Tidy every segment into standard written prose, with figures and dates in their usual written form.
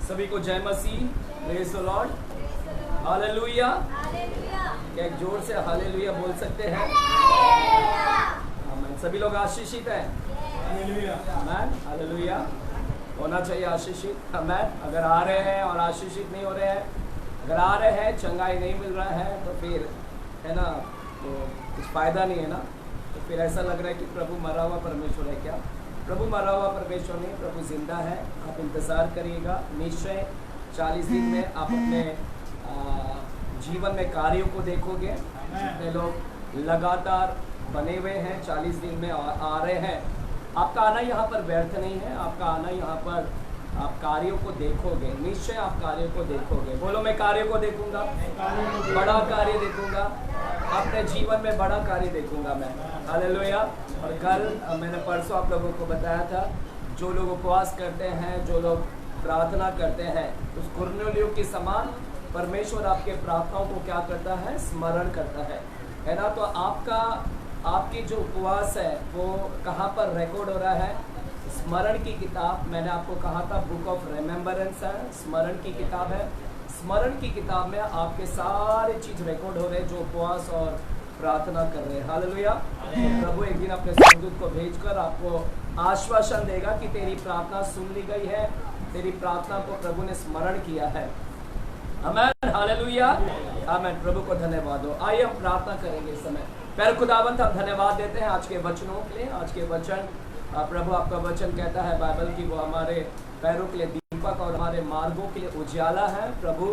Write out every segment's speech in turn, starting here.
सभी को जय मसीह, प्रेज द लॉर्ड, हालेलुया। क्या एक जोर से हालेलुया बोल सकते हैं? आमीन। सभी लोग आशीषित हैं? आमीन, हालेलुया। होना चाहिए आशीषित, आमीन। अगर आ रहे हैं और आशीषित नहीं हो रहे हैं, अगर आ रहे हैं चंगाई नहीं मिल रहा है तो फिर है ना, तो कुछ फायदा नहीं है ना। तो फिर ऐसा लग रहा है कि प्रभु मरा हुआ परमेश्वर है क्या? प्रभु मरा हुआ परमेश्वर नहीं, प्रभु जिंदा है। आप इंतज़ार करिएगा, निश्चय 40 दिन में आप अपने जीवन में कार्यों को देखोगे। जितने लोग लगातार बने हुए हैं 40 दिन में आ रहे हैं, आपका आना यहाँ पर व्यर्थ नहीं है। आपका आना यहाँ पर आप कार्यों को देखोगे, निश्चय आप कार्यों को देखोगे। बोलो, मैं कार्यों को देखूंगा, बड़ा कार्य देखूंगा, अपने जीवन में बड़ा कार्य देखूंगा मैं, हालेलुया। और कल मैंने परसों आप लोगों को बताया था, जो लोग उपवास करते हैं, जो लोग प्रार्थना करते हैं, उस कुरनेलियों के समान परमेश्वर आपके प्रार्थनाओं को क्या करता है? स्मरण करता है ना। तो आपकी जो उपवास है वो कहाँ पर रिकॉर्ड हो रहा है? स्मरण की किताब, मैंने आपको कहा था बुक ऑफ रिमेम्बरेंस है, स्मरण की किताब है। स्मरण की किताब में आपके सारे चीज रिकॉर्ड हो रहे हैं जो उपवास और प्रार्थना कर रहे हैं, हालेलुया। प्रभु एक दिन अपने स्वर्गदूत को भेजकर आपको आश्वासन देगा कि तेरी प्रार्थना सुन ली गई है, तेरी प्रार्थना को प्रभु ने स्मरण किया है, आमीन, हालेलुया, आमीन। प्रभु को धन्यवाद हो। आइए हम प्रार्थना करेंगे इस समय। प्यारे खुदावंत, हम धन्यवाद देते हैं आज के वचनों के लिए। आज के वचन, प्रभु आपका वचन कहता है बाइबल की, वो हमारे पैरों के लिए दीपक और हमारे मार्गों के लिए उजाला है। प्रभु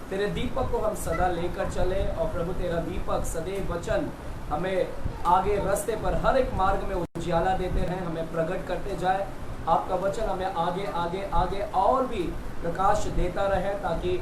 तेरे दीपक को हम सदा लेकर चले, और प्रभु तेरा दीपक सदैव वचन हमें आगे रास्ते पर हर एक मार्ग में उजाला देते रहे, हमें प्रकट करते जाए। आपका वचन हमें आगे आगे आगे और भी प्रकाश देता रहे, ताकि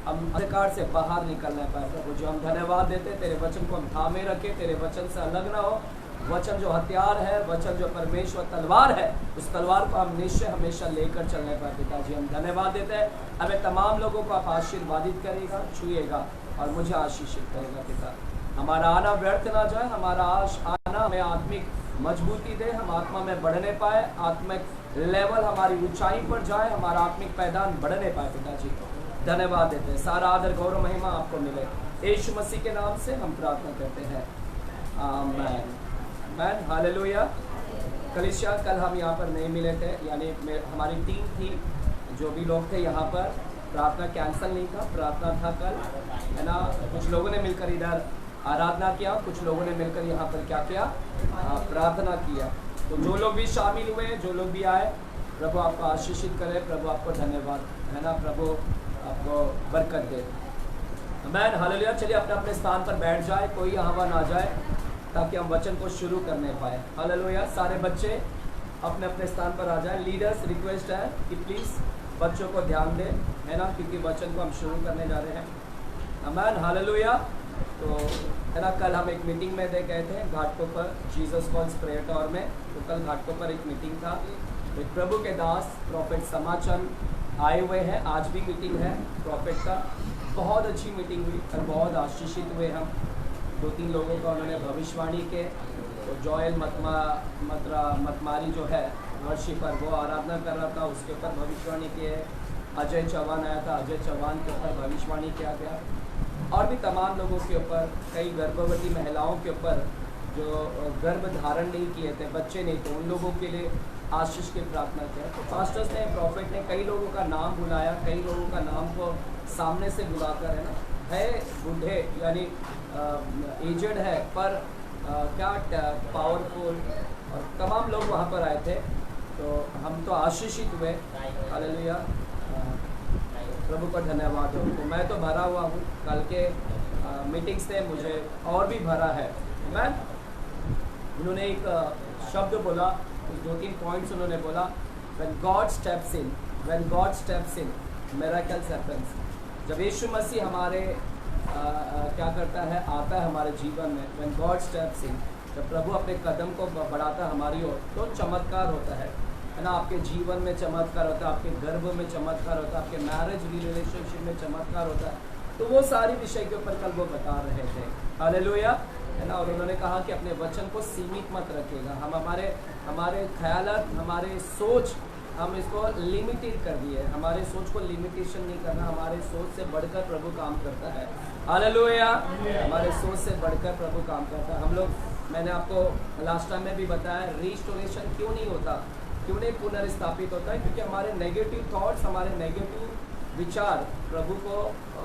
हम अंधकार से बाहर निकलना पाए। प्रभु जो हम धन्यवाद देते, तेरे वचन को हम थामे रखें, तेरे वचन से अलग ना हो। वचन जो हथियार है, वचन जो परमेश्वर तलवार है, उस तलवार को हम निश्चय हमेशा लेकर चलने पाए। पिताजी हम धन्यवाद देते हैं, हमें तमाम लोगों को आप आशीर्वादित करेगा, छुएगा और मुझे आशीषित करेगा। पिता, हमारा आना व्यर्थ ना जाए, हमारा आना हमें आत्मिक मजबूती दे, हम आत्मा में बढ़ने पाए, आत्मिक लेवल हमारी ऊंचाई पर जाए, हमारा आत्मिक पैदान बढ़ने पाए। पिताजी धन्यवाद देते हैं, सारा आदर गौरव महिमा आपको मिले, यीशु मसीह के नाम से हम प्रार्थना करते हैं, आमीन, आमीन, हालेलुया। कलीसिया, कल हम यहाँ पर नहीं मिले थे, यानी हमारी टीम थी, जो भी लोग थे यहाँ पर, प्रार्थना कैंसिल नहीं था, प्रार्थना था कल, है ना। कुछ लोगों ने मिलकर इधर आराधना किया, कुछ लोगों ने मिलकर यहाँ पर क्या किया? प्रार्थना किया। तो जो लोग भी शामिल हुए, जो लोग भी आए, प्रभु आपको आशीषित करे, प्रभु आपको धन्यवाद, है ना, प्रभु आपको बरकत दे, आमीन, हालेलुया। चलिए अपने अपने स्थान पर बैठ जाए, कोई यहाँ ना जाए, ताकि हम वचन को शुरू करने पाए, हालेलुया। सारे बच्चे अपने अपने स्थान पर आ जाए। लीडर्स रिक्वेस्ट है कि प्लीज़ बच्चों को ध्यान दें, है ना, क्योंकि वचन को हम शुरू करने जा रहे हैं, आमीन, हालेलुया। तो है ना, कल हम एक मीटिंग में दे गए थे घाटों पर, जीसस कॉल्स प्रेयर टावर में। तो कल घाटों पर एक मीटिंग था, एक प्रभु के दास प्रॉफिट समाचंद आए हुए हैं। आज भी मीटिंग है प्रॉफिट का, बहुत अच्छी मीटिंग हुई और बहुत आशीषित हुए हम। 2-3 लोगों का उन्होंने भविष्यवाणी के, तो जॉयल मतमारी जो है वर्शिपर, वो आराधना कर रहा था, उसके ऊपर भविष्यवाणी की है। अजय चौहान आया था, अजय चौहान के ऊपर भविष्यवाणी किया गया, और भी तमाम लोगों के ऊपर, कई गर्भवती महिलाओं के ऊपर जो गर्भ धारण नहीं किए थे, बच्चे नहीं थे, उन लोगों के लिए आशीष की प्रार्थना किया। तो पास्टर्स ने, प्रॉफिट ने कई लोगों का नाम बुलाया, कई लोगों का नाम को सामने से बुलाकर, है ना, है बूढ़े यानी एजेड है, पर क्या पावरफुल, और तमाम लोग वहाँ पर आए थे। तो हम तो आशीषित हुए, हालेलुया, प्रभु का धन्यवाद हो। तो मैं तो भरा हुआ हूँ, कल के मीटिंग्स से मुझे और भी भरा है। मैं उन्होंने एक शब्द बोला, 2-3 पॉइंट्स उन्होंने बोला, when God steps in miracles happens। जब यीशु मसीह हमारे क्या करता है, आता है हमारे जीवन में, when God steps in, जब प्रभु अपने कदम को बढ़ाता है हमारी ओर, तो चमत्कार होता है ना। आपके जीवन में चमत्कार होता है, आपके गर्भ में चमत्कार होता है, आपके मैरिज रिलेशनशिप में चमत्कार होता है। तो वो सारी विषय के ऊपर कल वो बता रहे थे, हालेलुया, है ना। और उन्होंने कहा कि अपने वचन को सीमित मत रखिएगा, हम हमारे ख्यालात, हमारे सोच हम इसको लिमिटेड कर दिए। हमारे सोच को लिमिटेशन नहीं करना, हमारे सोच से बढ़कर प्रभु काम करता है। हालेलुया। हमारे सोच से बढ़कर प्रभु काम करता है। हम लोग, मैंने आपको लास्ट टाइम में भी बताया, रिस्टोरेशन क्यों नहीं होता, क्यों नहीं पुनर्स्थापित होता है? क्योंकि हमारे नेगेटिव थॉट्स, हमारे नेगेटिव विचार प्रभु को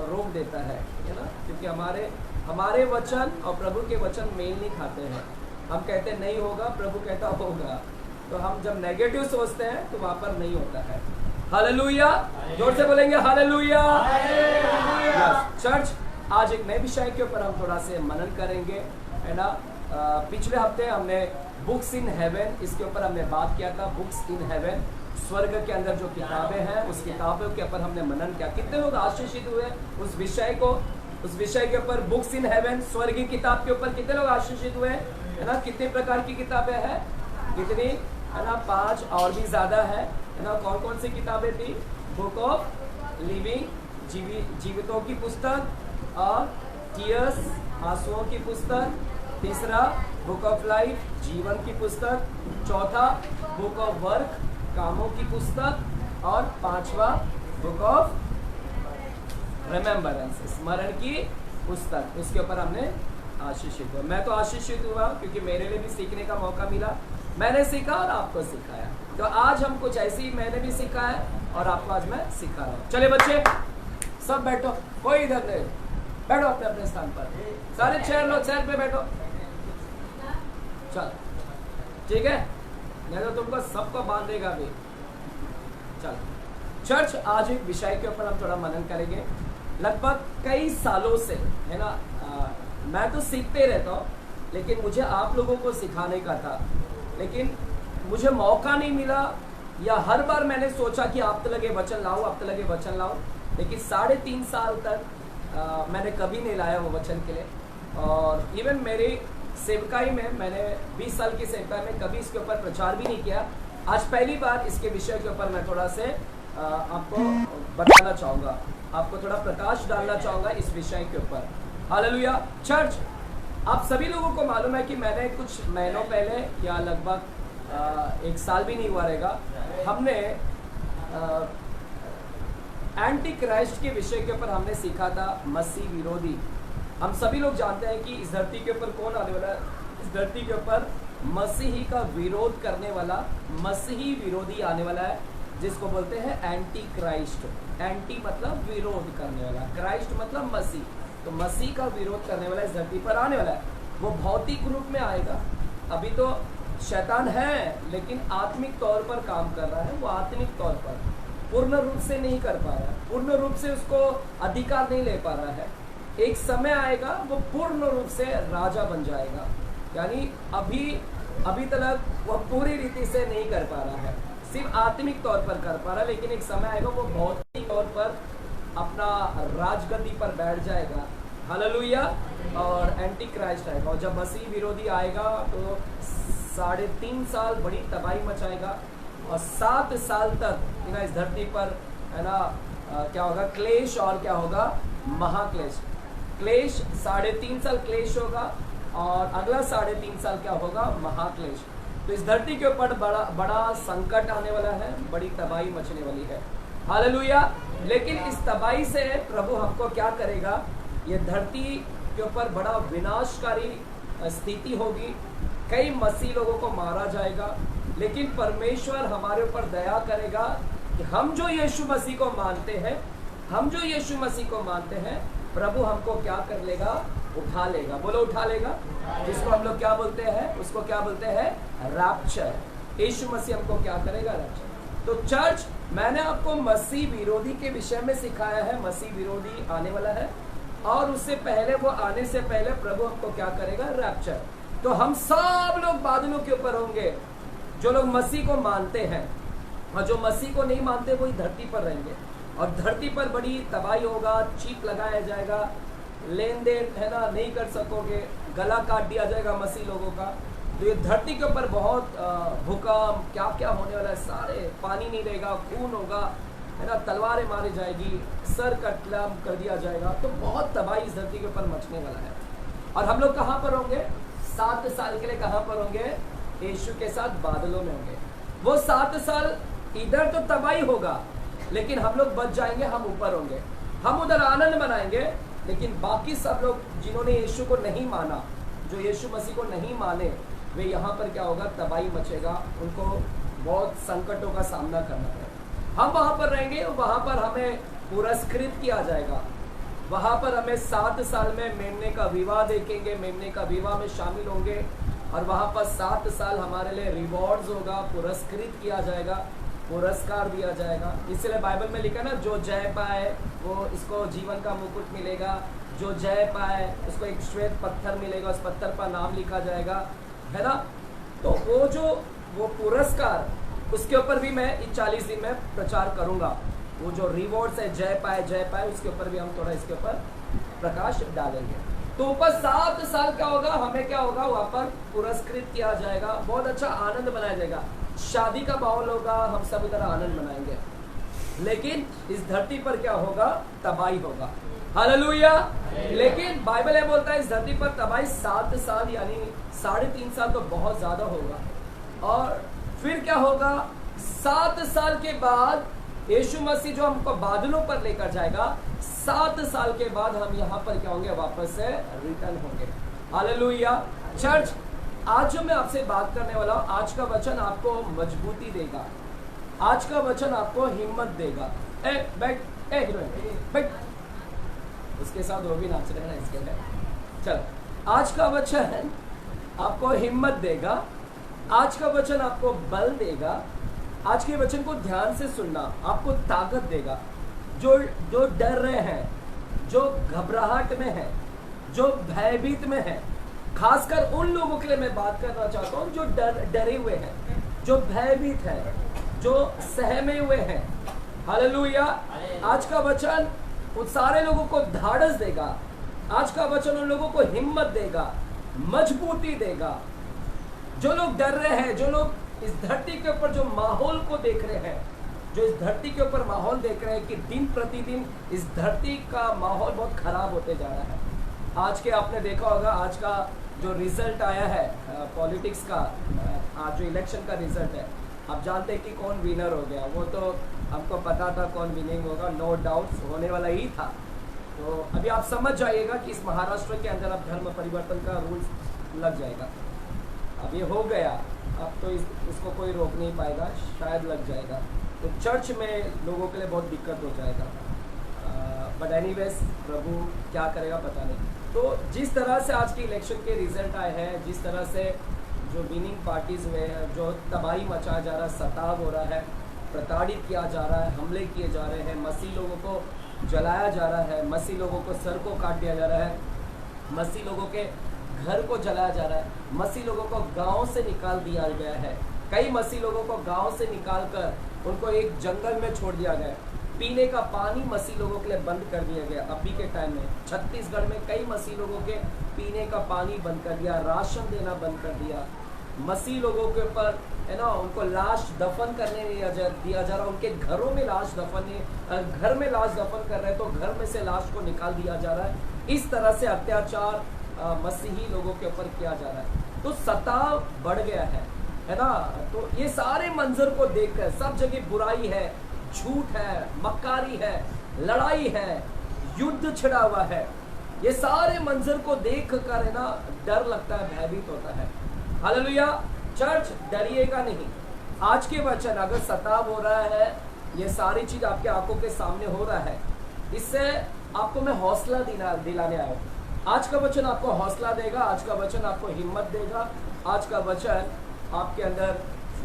रोक देता है ना। क्योंकि हमारे वचन और प्रभु के वचन मेल नहीं खाते हैं। हम कहते नहीं होगा, प्रभु कहता होगा। तो हम जब नेगेटिव सोचते हैं तो वहां पर नहीं होता है। हालेलुया। जोर से बोलेंगे हालेलुया। चर्च, आज एक नए विषय के ऊपर हम थोड़ा से मनन करेंगे, है ना। पिछले हफ्ते हमने बुक्स इन हेवन, इसके ऊपर हमने बात किया था। बुक्स इन हेवन, स्वर्ग के अंदर जो किताबें हैं, उस किताबों के ऊपर हमने मनन किया। कितने लोग आशीषित हुए उस विषय के ऊपर? बुक्स इन हेवन, स्वर्ग की किताब के ऊपर कितने लोग आशीषित हुए, है ना। कितने प्रकार की किताबें हैं? कितनी, है ना? 5 और भी ज्यादा है ना। कौन कौन सी किताबें थी? बुक ऑफ लिविंग, जीवितों की पुस्तक, और टीयर्स, आंसुओं की पुस्तक। तीसरा बुक ऑफ लाइफ, जीवन की पुस्तक। चौथा बुक ऑफ वर्क, कामों की पुस्तक। और 5वां बुक ऑफ रिमेम्बरेंस, स्मरण की पुस्तक। इसके ऊपर हमने आशीषित हुआ। मैं तो आशीषित हुआ क्योंकि मेरे लिए भी सीखने का मौका मिला। मैंने सीखा और आपको सिखाया। तो आज हम कुछ ऐसे ही, मैंने भी सीखा है और आपको आज मैं सिखा रहा हूँ। चलिए बच्चे, सब बैठो, कोई इधर नहीं, बैठो अपने अपने स्थान पर। सारे चेयर पे बैठो। चल, ठीक है, नहीं तो तुमको सबको बांधेगा भी। चल चर्च, आज एक विषय के ऊपर हम थोड़ा मनन करेंगे। लगभग कई सालों से, है ना, मैं तो सीखते रहता हूँ, लेकिन मुझे आप लोगों को सिखाने का था, लेकिन मुझे मौका नहीं मिला। या हर बार मैंने सोचा कि आप तो लगे वचन लाओ, आप तो लगे वचन लाओ, लेकिन 3.5 साल तक मैंने कभी नहीं लाया वो वचन के लिए। और इवन मेरी सेवकाई में, मैंने 20 साल की सेवकाई में कभी इसके ऊपर प्रचार भी नहीं किया। आज पहली बार इसके विषय के ऊपर मैं थोड़ा से आपको बताना चाहूँगा, आपको थोड़ा प्रकाश डालना चाहूँगा इस विषय के ऊपर। हालेलुया। चर्च, आप सभी लोगों को मालूम है कि मैंने कुछ महीनों पहले, या लगभग 1 साल भी नहीं हुआ रहेगा, हमने एंटी क्राइस्ट के विषय के ऊपर हमने सीखा था, मसीह विरोधी। हम सभी लोग जानते हैं कि इस धरती के ऊपर कौन आने वाला है? इस धरती के ऊपर मसीही का विरोध करने वाला, मसीही विरोधी आने वाला है, जिसको बोलते हैं एंटी क्राइस्ट। एंटी मतलब विरोध करने वाला, क्राइस्ट मतलब मसीह। तो मसीह का विरोध करने वाला इस धरती पर आने वाला है। वो भौतिक रूप में आएगा। अभी तो शैतान है, लेकिन आत्मिक तौर पर काम कर रहा है। वो आत्मिक तौर पर पूर्ण रूप से नहीं कर पा रहा है, पूर्ण रूप से उसको अधिकार नहीं ले पा रहा है। एक समय आएगा वो पूर्ण रूप से राजा बन जाएगा। यानी अभी तक वो पूरी रीति से नहीं कर पा रहा है, सिर्फ आत्मिक तौर पर कर पा रहा है, लेकिन एक समय आएगा वो भौतिक तौर पर अपना राजगद्दी पर बैठ जाएगा। हालेलुया। और एंटी क्राइस्ट आएगा, और जब मसीह विरोधी आएगा तो 3.5 साल बड़ी तबाही मचाएगा, और 7 साल तक इस धरती पर, है ना, क्या होगा? क्लेश, और क्या होगा? महाक्लेश। क्लेश, 3.5 साल क्लेश होगा, और अगला 3.5 साल क्या होगा? महाक्लेश। तो इस धरती के ऊपर बड़ा संकट आने वाला है, बड़ी तबाही मचने वाली है। हालेलुया। लेकिन इस तबाही से प्रभु हमको क्या करेगा? ये धरती के ऊपर बड़ा विनाशकारी स्थिति होगी, कई मसीह लोगों को मारा जाएगा, लेकिन परमेश्वर हमारे ऊपर दया करेगा कि हम जो यीशु मसीह को मानते हैं, प्रभु हमको क्या कर लेगा? उठा लेगा। बोलो उठा लेगा। जिसको हम लोग क्या बोलते हैं? उसको क्या बोलते हैं? रैप्चर। यीशु मसीह हमको क्या करेगा? रैप्चर। तो चर्च, मैंने आपको मसीह विरोधी के विषय में सिखाया है। मसीह विरोधी आने वाला है, और उससे पहले, वो आने से पहले प्रभु हमको क्या करेगा? रैप्चर। तो हम सब लोग बादलों के ऊपर होंगे, जो लोग मसीह को मानते हैं, और जो मसीह को नहीं मानते वो धरती पर रहेंगे, और धरती पर बड़ी तबाही होगा, चीप लगाया जाएगा, लेन देन, है ना, नहीं कर सकोगे, गला काट दिया जाएगा मसीह लोगों का। तो ये धरती के ऊपर बहुत भूकंप, क्या क्या होने वाला है, सारे पानी नहीं रहेगा, खून होगा, है ना, तलवारें मारी जाएगी, सर कत्लेआम कर दिया जाएगा। तो बहुत तबाही इस धरती के ऊपर मचने वाला है। और हम लोग कहाँ पर होंगे? 7 साल के लिए कहाँ पर होंगे? यीशु के साथ बादलों में होंगे। वो 7 साल इधर तो तबाही होगा, लेकिन हम लोग बच जाएंगे, हम ऊपर होंगे, हम उधर आनंद मनाएंगे। लेकिन बाकी सब लोग जिन्होंने यीशु को नहीं माना, जो यीशु मसीह को नहीं माने, वे यहाँ पर क्या होगा, तबाही मचेगा, उनको बहुत संकटों का सामना करना पड़ेगा। हम वहाँ पर रहेंगे, वहाँ पर हमें पुरस्कृत किया जाएगा, वहाँ पर हमें 7 साल में मेमने का विवाह देखेंगे, मेमने का विवाह में शामिल होंगे, और वहाँ पर 7 साल हमारे लिए रिवॉर्ड्स होगा, पुरस्कृत किया जाएगा, पुरस्कार दिया जाएगा। इसलिए बाइबल में लिखा ना, जो जय पाए वो इसको जीवन का मुकुट मिलेगा, जो जय पाए उसको एक श्वेत पत्थर मिलेगा, उस पत्थर पर नाम लिखा जाएगा, है ना। तो वो पुरस्कार, उसके ऊपर भी मैं इन 40 दिन में प्रचार करूंगा। वो जो रिवॉर्ड्स है, जय पाए, उसके ऊपर भी हम थोड़ा इसके ऊपर प्रकाश डालेंगे। तो ऊपर 7 साल का होगा, हमें क्या होगा, वहाँ पर पुरस्कृत किया जाएगा, बहुत अच्छा आनंद मनाया जाएगा, शादी का माहौल होगा, हम सब इधर आनंद मनाएंगे। लेकिन इस धरती पर क्या होगा, तबाही होगा। हालेलुया। लेकिन बाइबल ये बोलता है इस धरती पर तबाही 7 साल यानी 3.5 साल तो बहुत ज्यादा होगा। और फिर क्या होगा, 7 साल के बाद यीशु मसीह जो हमको बादलों पर लेकर जाएगा, 7 साल के बाद हम यहाँ पर क्या होंगे, वापस से रिटर्न होंगे। हालेलुया। चर्च, आज जो मैं आपसे बात करने वाला हूँ, आज का वचन आपको मजबूती देगा, आज का वचन आपको हिम्मत देगा। बैठ, हीरोइन बैठ, उसके साथ वो भी नाच रहे हैं इसके लिए। चल, आज का वचन आपको हिम्मत देगा, आज का वचन आपको बल देगा, आज के वचन को ध्यान से सुनना आपको ताकत देगा। जो डर रहे हैं, जो घबराहट में है, जो भयभीत में है, खासकर उन लोगों के लिए मैं बात करना चाहता हूँ जो डरे हुए हैं, जो भयभीत है, जो सहमे हुए हैं। हालेलुया। आज का वचन उन सारे लोगों को धाड़स देगा, आज का वचन उन लोगों को हिम्मत देगा, मजबूती देगा। जो लोग डर रहे हैं, जो लोग इस धरती के ऊपर जो माहौल को देख रहे हैं, जो इस धरती के ऊपर माहौल देख रहे हैं कि दिन प्रतिदिन इस धरती का माहौल बहुत खराब होते जा रहा है। आज के आपने देखा होगा, आज का जो रिजल्ट आया है पॉलिटिक्स का, आज जो इलेक्शन का रिजल्ट है, आप जानते हैं कि कौन विनर हो गया। वो तो हमको पता था कौन विनिंग होगा, नो डाउट्स होने वाला ही था। तो अभी आप समझ जाइएगा कि इस महाराष्ट्र के अंदर अब धर्म परिवर्तन का रूल्स लग जाएगा। अब ये हो गया, अब तो इसको कोई रोक नहीं पाएगा, शायद लग जाएगा। तो चर्च में लोगों के लिए बहुत दिक्कत हो जाएगा। बट एनीवेज, प्रभु क्या करेगा पता नहीं। तो जिस तरह से आज के इलेक्शन के रिजल्ट आए हैं, जिस तरह से जो विनिंग पार्टीज में जो तबाही मचाया जा रहा है, सताव हो रहा है, प्रताड़ित किया जा रहा है, हमले किए जा रहे हैं, मसीह लोगों को जलाया जा रहा है, मसीह लोगों को सर को काट दिया जा रहा है, मसीह लोगों के घर को जलाया जा रहा है, मसीह लोगों को गांव से निकाल दिया गया है। कई मसीह लोगों को गांव से निकालकर उनको एक जंगल में छोड़ दिया गया। पीने का पानी मसीह लोगों के लिए बंद कर दिया गया। अभी के टाइम में छत्तीसगढ़ में कई मसीह लोगों के पीने का पानी बंद कर दिया, राशन देना बंद कर दिया। मसीह लोगों के ऊपर, है ना, उनको लाश दफन करने दिया जा रहा, उनके घरों में लाश दफन, घर में लाश दफन कर रहे हैं तो घर में से लाश को निकाल दिया जा रहा है। इस तरह से अत्याचार मसीही लोगों के ऊपर किया जा रहा है। तो सताव बढ़ गया है ना। तो ये सारे मंजर को देखकर, सब जगह बुराई है, झूठ है, मक्कारी है, लड़ाई है, युद्ध छिड़ा हुआ है, ये सारे मंजर को देख कर, है ना, डर लगता है, भयभीत होता है। हालेलुया। चर्च, डरिएगा नहीं। आज के वचन, अगर सताव हो रहा है, ये सारी चीज आपके आंखों के सामने हो रहा है, इससे आपको मैं हौसला दिलाने आया हूँ। आज का वचन आपको हौसला देगा, आज का वचन आपको हिम्मत देगा, आज का वचन आपके अंदर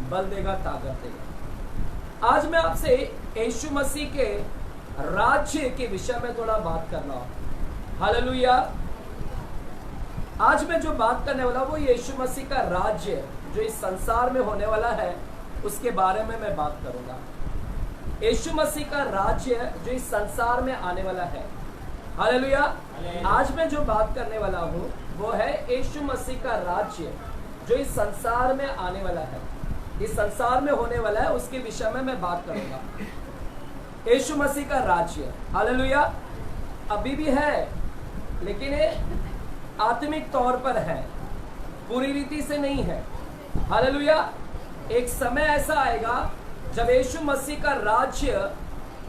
बल देगा, ताकत देगा। आज मैं आपसे यीशु मसीह के राज्य के विषय में थोड़ा बात करना हूं। हालेलुया। आज मैं जो बात करने वाला वो यीशु मसीह का राज्य जो इस संसार में होने वाला है, उसके बारे में मैं बात करूंगा। यीशु मसीह का राज्य जो इस संसार में आने वाला है। हालेलुया। आज मैं जो बात करने वाला हूं वो है यीशु मसीह का राज्य जो इस संसार में आने वाला है, इस संसार में होने वाला है, उसके विषय में मैं बात करूंगा। यीशु मसीह का राज्य, हालेलुया, अभी भी है, लेकिन ये आत्मिक तौर पर है, पूरी रीति से नहीं है। हालेलुया। एक समय ऐसा आएगा जब यीशु मसीह का राज्य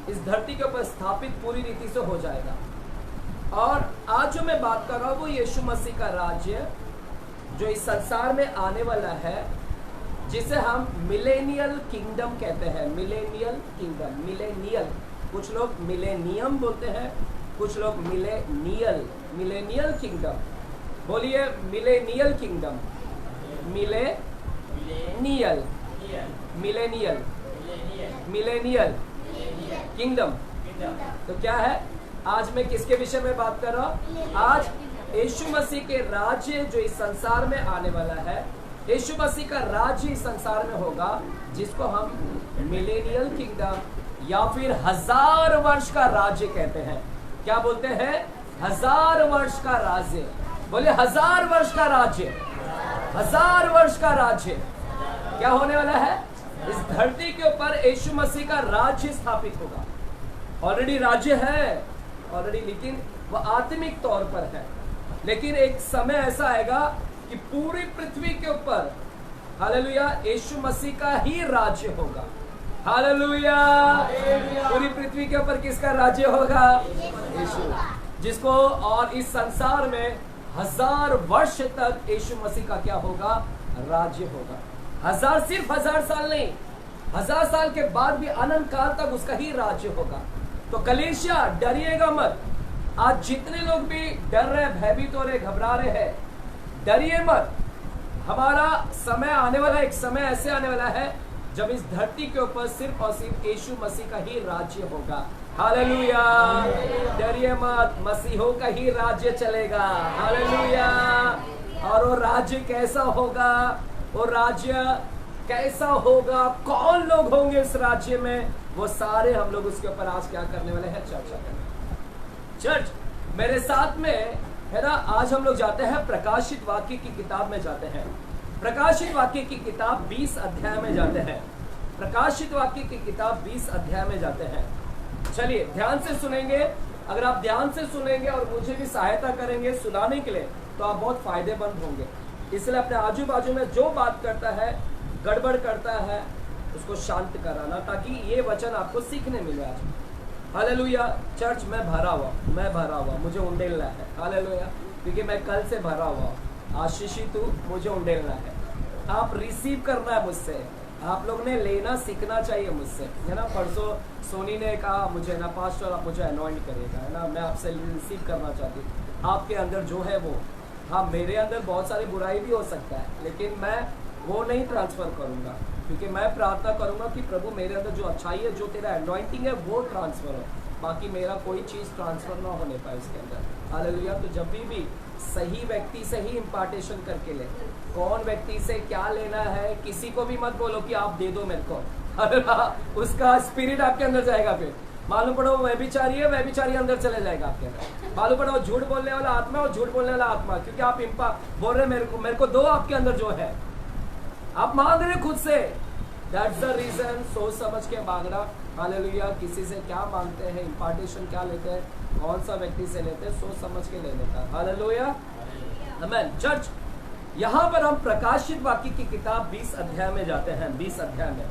इस धरती के ऊपर स्थापित पूरी रीति से हो जाएगा। और आज जो मैं बात कर रहा हूं वो यीशु मसीह का राज्य जो इस संसार में आने वाला है, जिसे हम मिलेनियल किंगडम कहते हैं। मिलेनियल किंगडम, मिलेनियल, कुछ लोग मिलेनियम बोलते हैं, कुछ लोग मिलेनियल किंगडम। बोलिए millennial kingdom, millennial millennial kingdom. तो क्या है, आज मैं किसके विषय में बात कर रहा हूं? आज यीशु मसीह के राज्य जो इस संसार में आने वाला है, यीशु मसीह का राज्य इस संसार में होगा, जिसको हम मिलेनियल किंगडम या फिर 1000 वर्ष का राज्य कहते हैं। क्या बोलते हैं? 1000 वर्ष का राज्य। बोले 1000 वर्ष का राज्य, 1000 वर्ष का राज्य क्या होने वाला है? इस धरती के ऊपर यीशु मसीह का राज्य स्थापित होगा। ऑलरेडी राज्य है ऑलरेडी, लेकिन वह आत्मिक तौर पर है। लेकिन एक समय ऐसा आएगा कि पूरी पृथ्वी के ऊपर हालेलुया यीशु मसीह का ही राज्य होगा। हालेलुया। पूरी पृथ्वी के ऊपर किसका राज्य होगा? यीशु, जिसको और इस संसार में 1000 वर्ष तक यीशु मसीह का क्या होगा? राज्य होगा। 1000 सिर्फ 1000 साल नहीं, 1000 साल के बाद भी अनंत काल तक उसका ही राज्य होगा। तो कलीसिया डरिएगा मत। आज जितने लोग भी डर रहे, भयभीत हो रहे, घबरा रहे हैं, डरिए मत। हमारा समय आने वाला, एक समय ऐसे आने वाला है जब इस धरती के ऊपर सिर्फ और सिर्फ यीशु मसीह का ही राज्य होगा। हालेलुया। डरिए मत, मसीहों का ही राज्य चलेगा। हालेलुया। और वो राज्य कैसा होगा? वो राज्य कैसा होगा? कौन लोग होंगे इस राज्य में? वो सारे हम लोग उसके ऊपर आज क्या करने वाले हैं? चर्चा करेंगे। चर्च मेरे साथ में है ना। आज हम लोग जाते हैं प्रकाशित वाक्य की किताब में जाते हैं। प्रकाशित वाक्य की किताब 20 अध्याय में जाते हैं। प्रकाशित वाक्य की किताब 20 अध्याय में जाते हैं। चलिए ध्यान से सुनेंगे। अगर आप ध्यान से सुनेंगे और मुझे भी सहायता करेंगे सुनाने के लिए, तो आप बहुत फायदेमंद होंगे। इसलिए अपने आजू बाजू में जो बात करता है, गड़बड़ करता है, उसको शांत कराना, ताकि ये वचन आपको सीखने मिले आज। हालेलुया। चर्च में भरा हुआ, मुझे उंडेलना है। हालेलुया। क्योंकि मैं कल से भरा हुआ, आशीषित हूँ, मुझे उंडेलना है। आप रिसीव करना है मुझसे। आप लोग ने लेना सीखना चाहिए मुझसे, है ना। परसों सोनी ने कहा मुझे ना पास्टर आप मुझे अनॉइंट करिएगा, है ना। मैं आपसे रिसीव करना चाहती हूँ। आपके अंदर जो है वो, हाँ मेरे अंदर बहुत सारी बुराई भी हो सकता है, लेकिन मैं वो नहीं ट्रांसफर करूँगा, क्योंकि मैं प्रार्थना करूँगा कि प्रभु मेरे अंदर जो अच्छाई है, जो तेरा अनॉइंटिंग है वो ट्रांसफर हो, बाकी मेरा कोई चीज़ ट्रांसफर ना होने पाए इसके अंदर। हालेलुया। तो जब भी सही व्यक्ति से ही इम्पार्टेशन करके ले। कौन व्यक्ति से क्या लेना है, किसी को भी मत बोलो कि आप दे दो मेरे को। उसका स्पिरिट आपके अंदर जाएगा। फिर मालूम पड़ो वह व्यभिचारी है, व्यभिचारी अंदर चले जाएगा आपके अंदर। मालूम पड़ो झूठ बोलने वाला आत्मा और झूठ बोलने वाला आत्मा, क्योंकि आप बोल रहे मेरे को दो, आपके अंदर जो है आप मांग रहे खुद से। That's the reason. सोच समझ के मांगना। हालेलुया। किसी से क्या मांगते हैं, इम्पार्टेशन क्या लेते हैं, कौन सा व्यक्ति से लेते हैं, सोच समझ के लेने का। हालेलुया। आमीन। चर्च यहाँ पर हम प्रकाशित वाक्य की किताब 20 अध्याय में जाते हैं। 20 अध्याय में,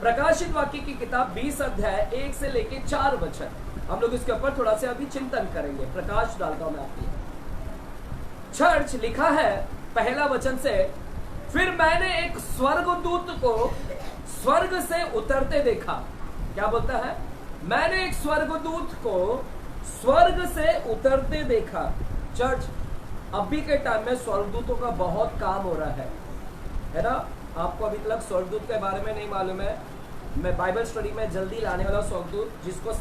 प्रकाशित वाक्य की किताब 20 अध्याय 1 से लेके 4 वचन हम लोग इसके ऊपर थोड़ा सा अभी चिंतन करेंगे। प्रकाश डालता हूं मैं आपकी। चर्च लिखा है पहला वचन से, फिर मैंने एक स्वर्गदूत को स्वर्ग से उतरते देखा। क्या बोलता है? मैंने एक स्वर्गदूत को स्वर्ग से उतरते देखा। चर्च अभी के टाइम में स्वर्गदूतों का बहुत काम हो रहा है ना। आपको अभी तक स्वर्गदूत के बारे में नहीं मालूम है। मैं बाइबल स्टडी में जल्दी लाने वाला स्वर्गदूत, जिसको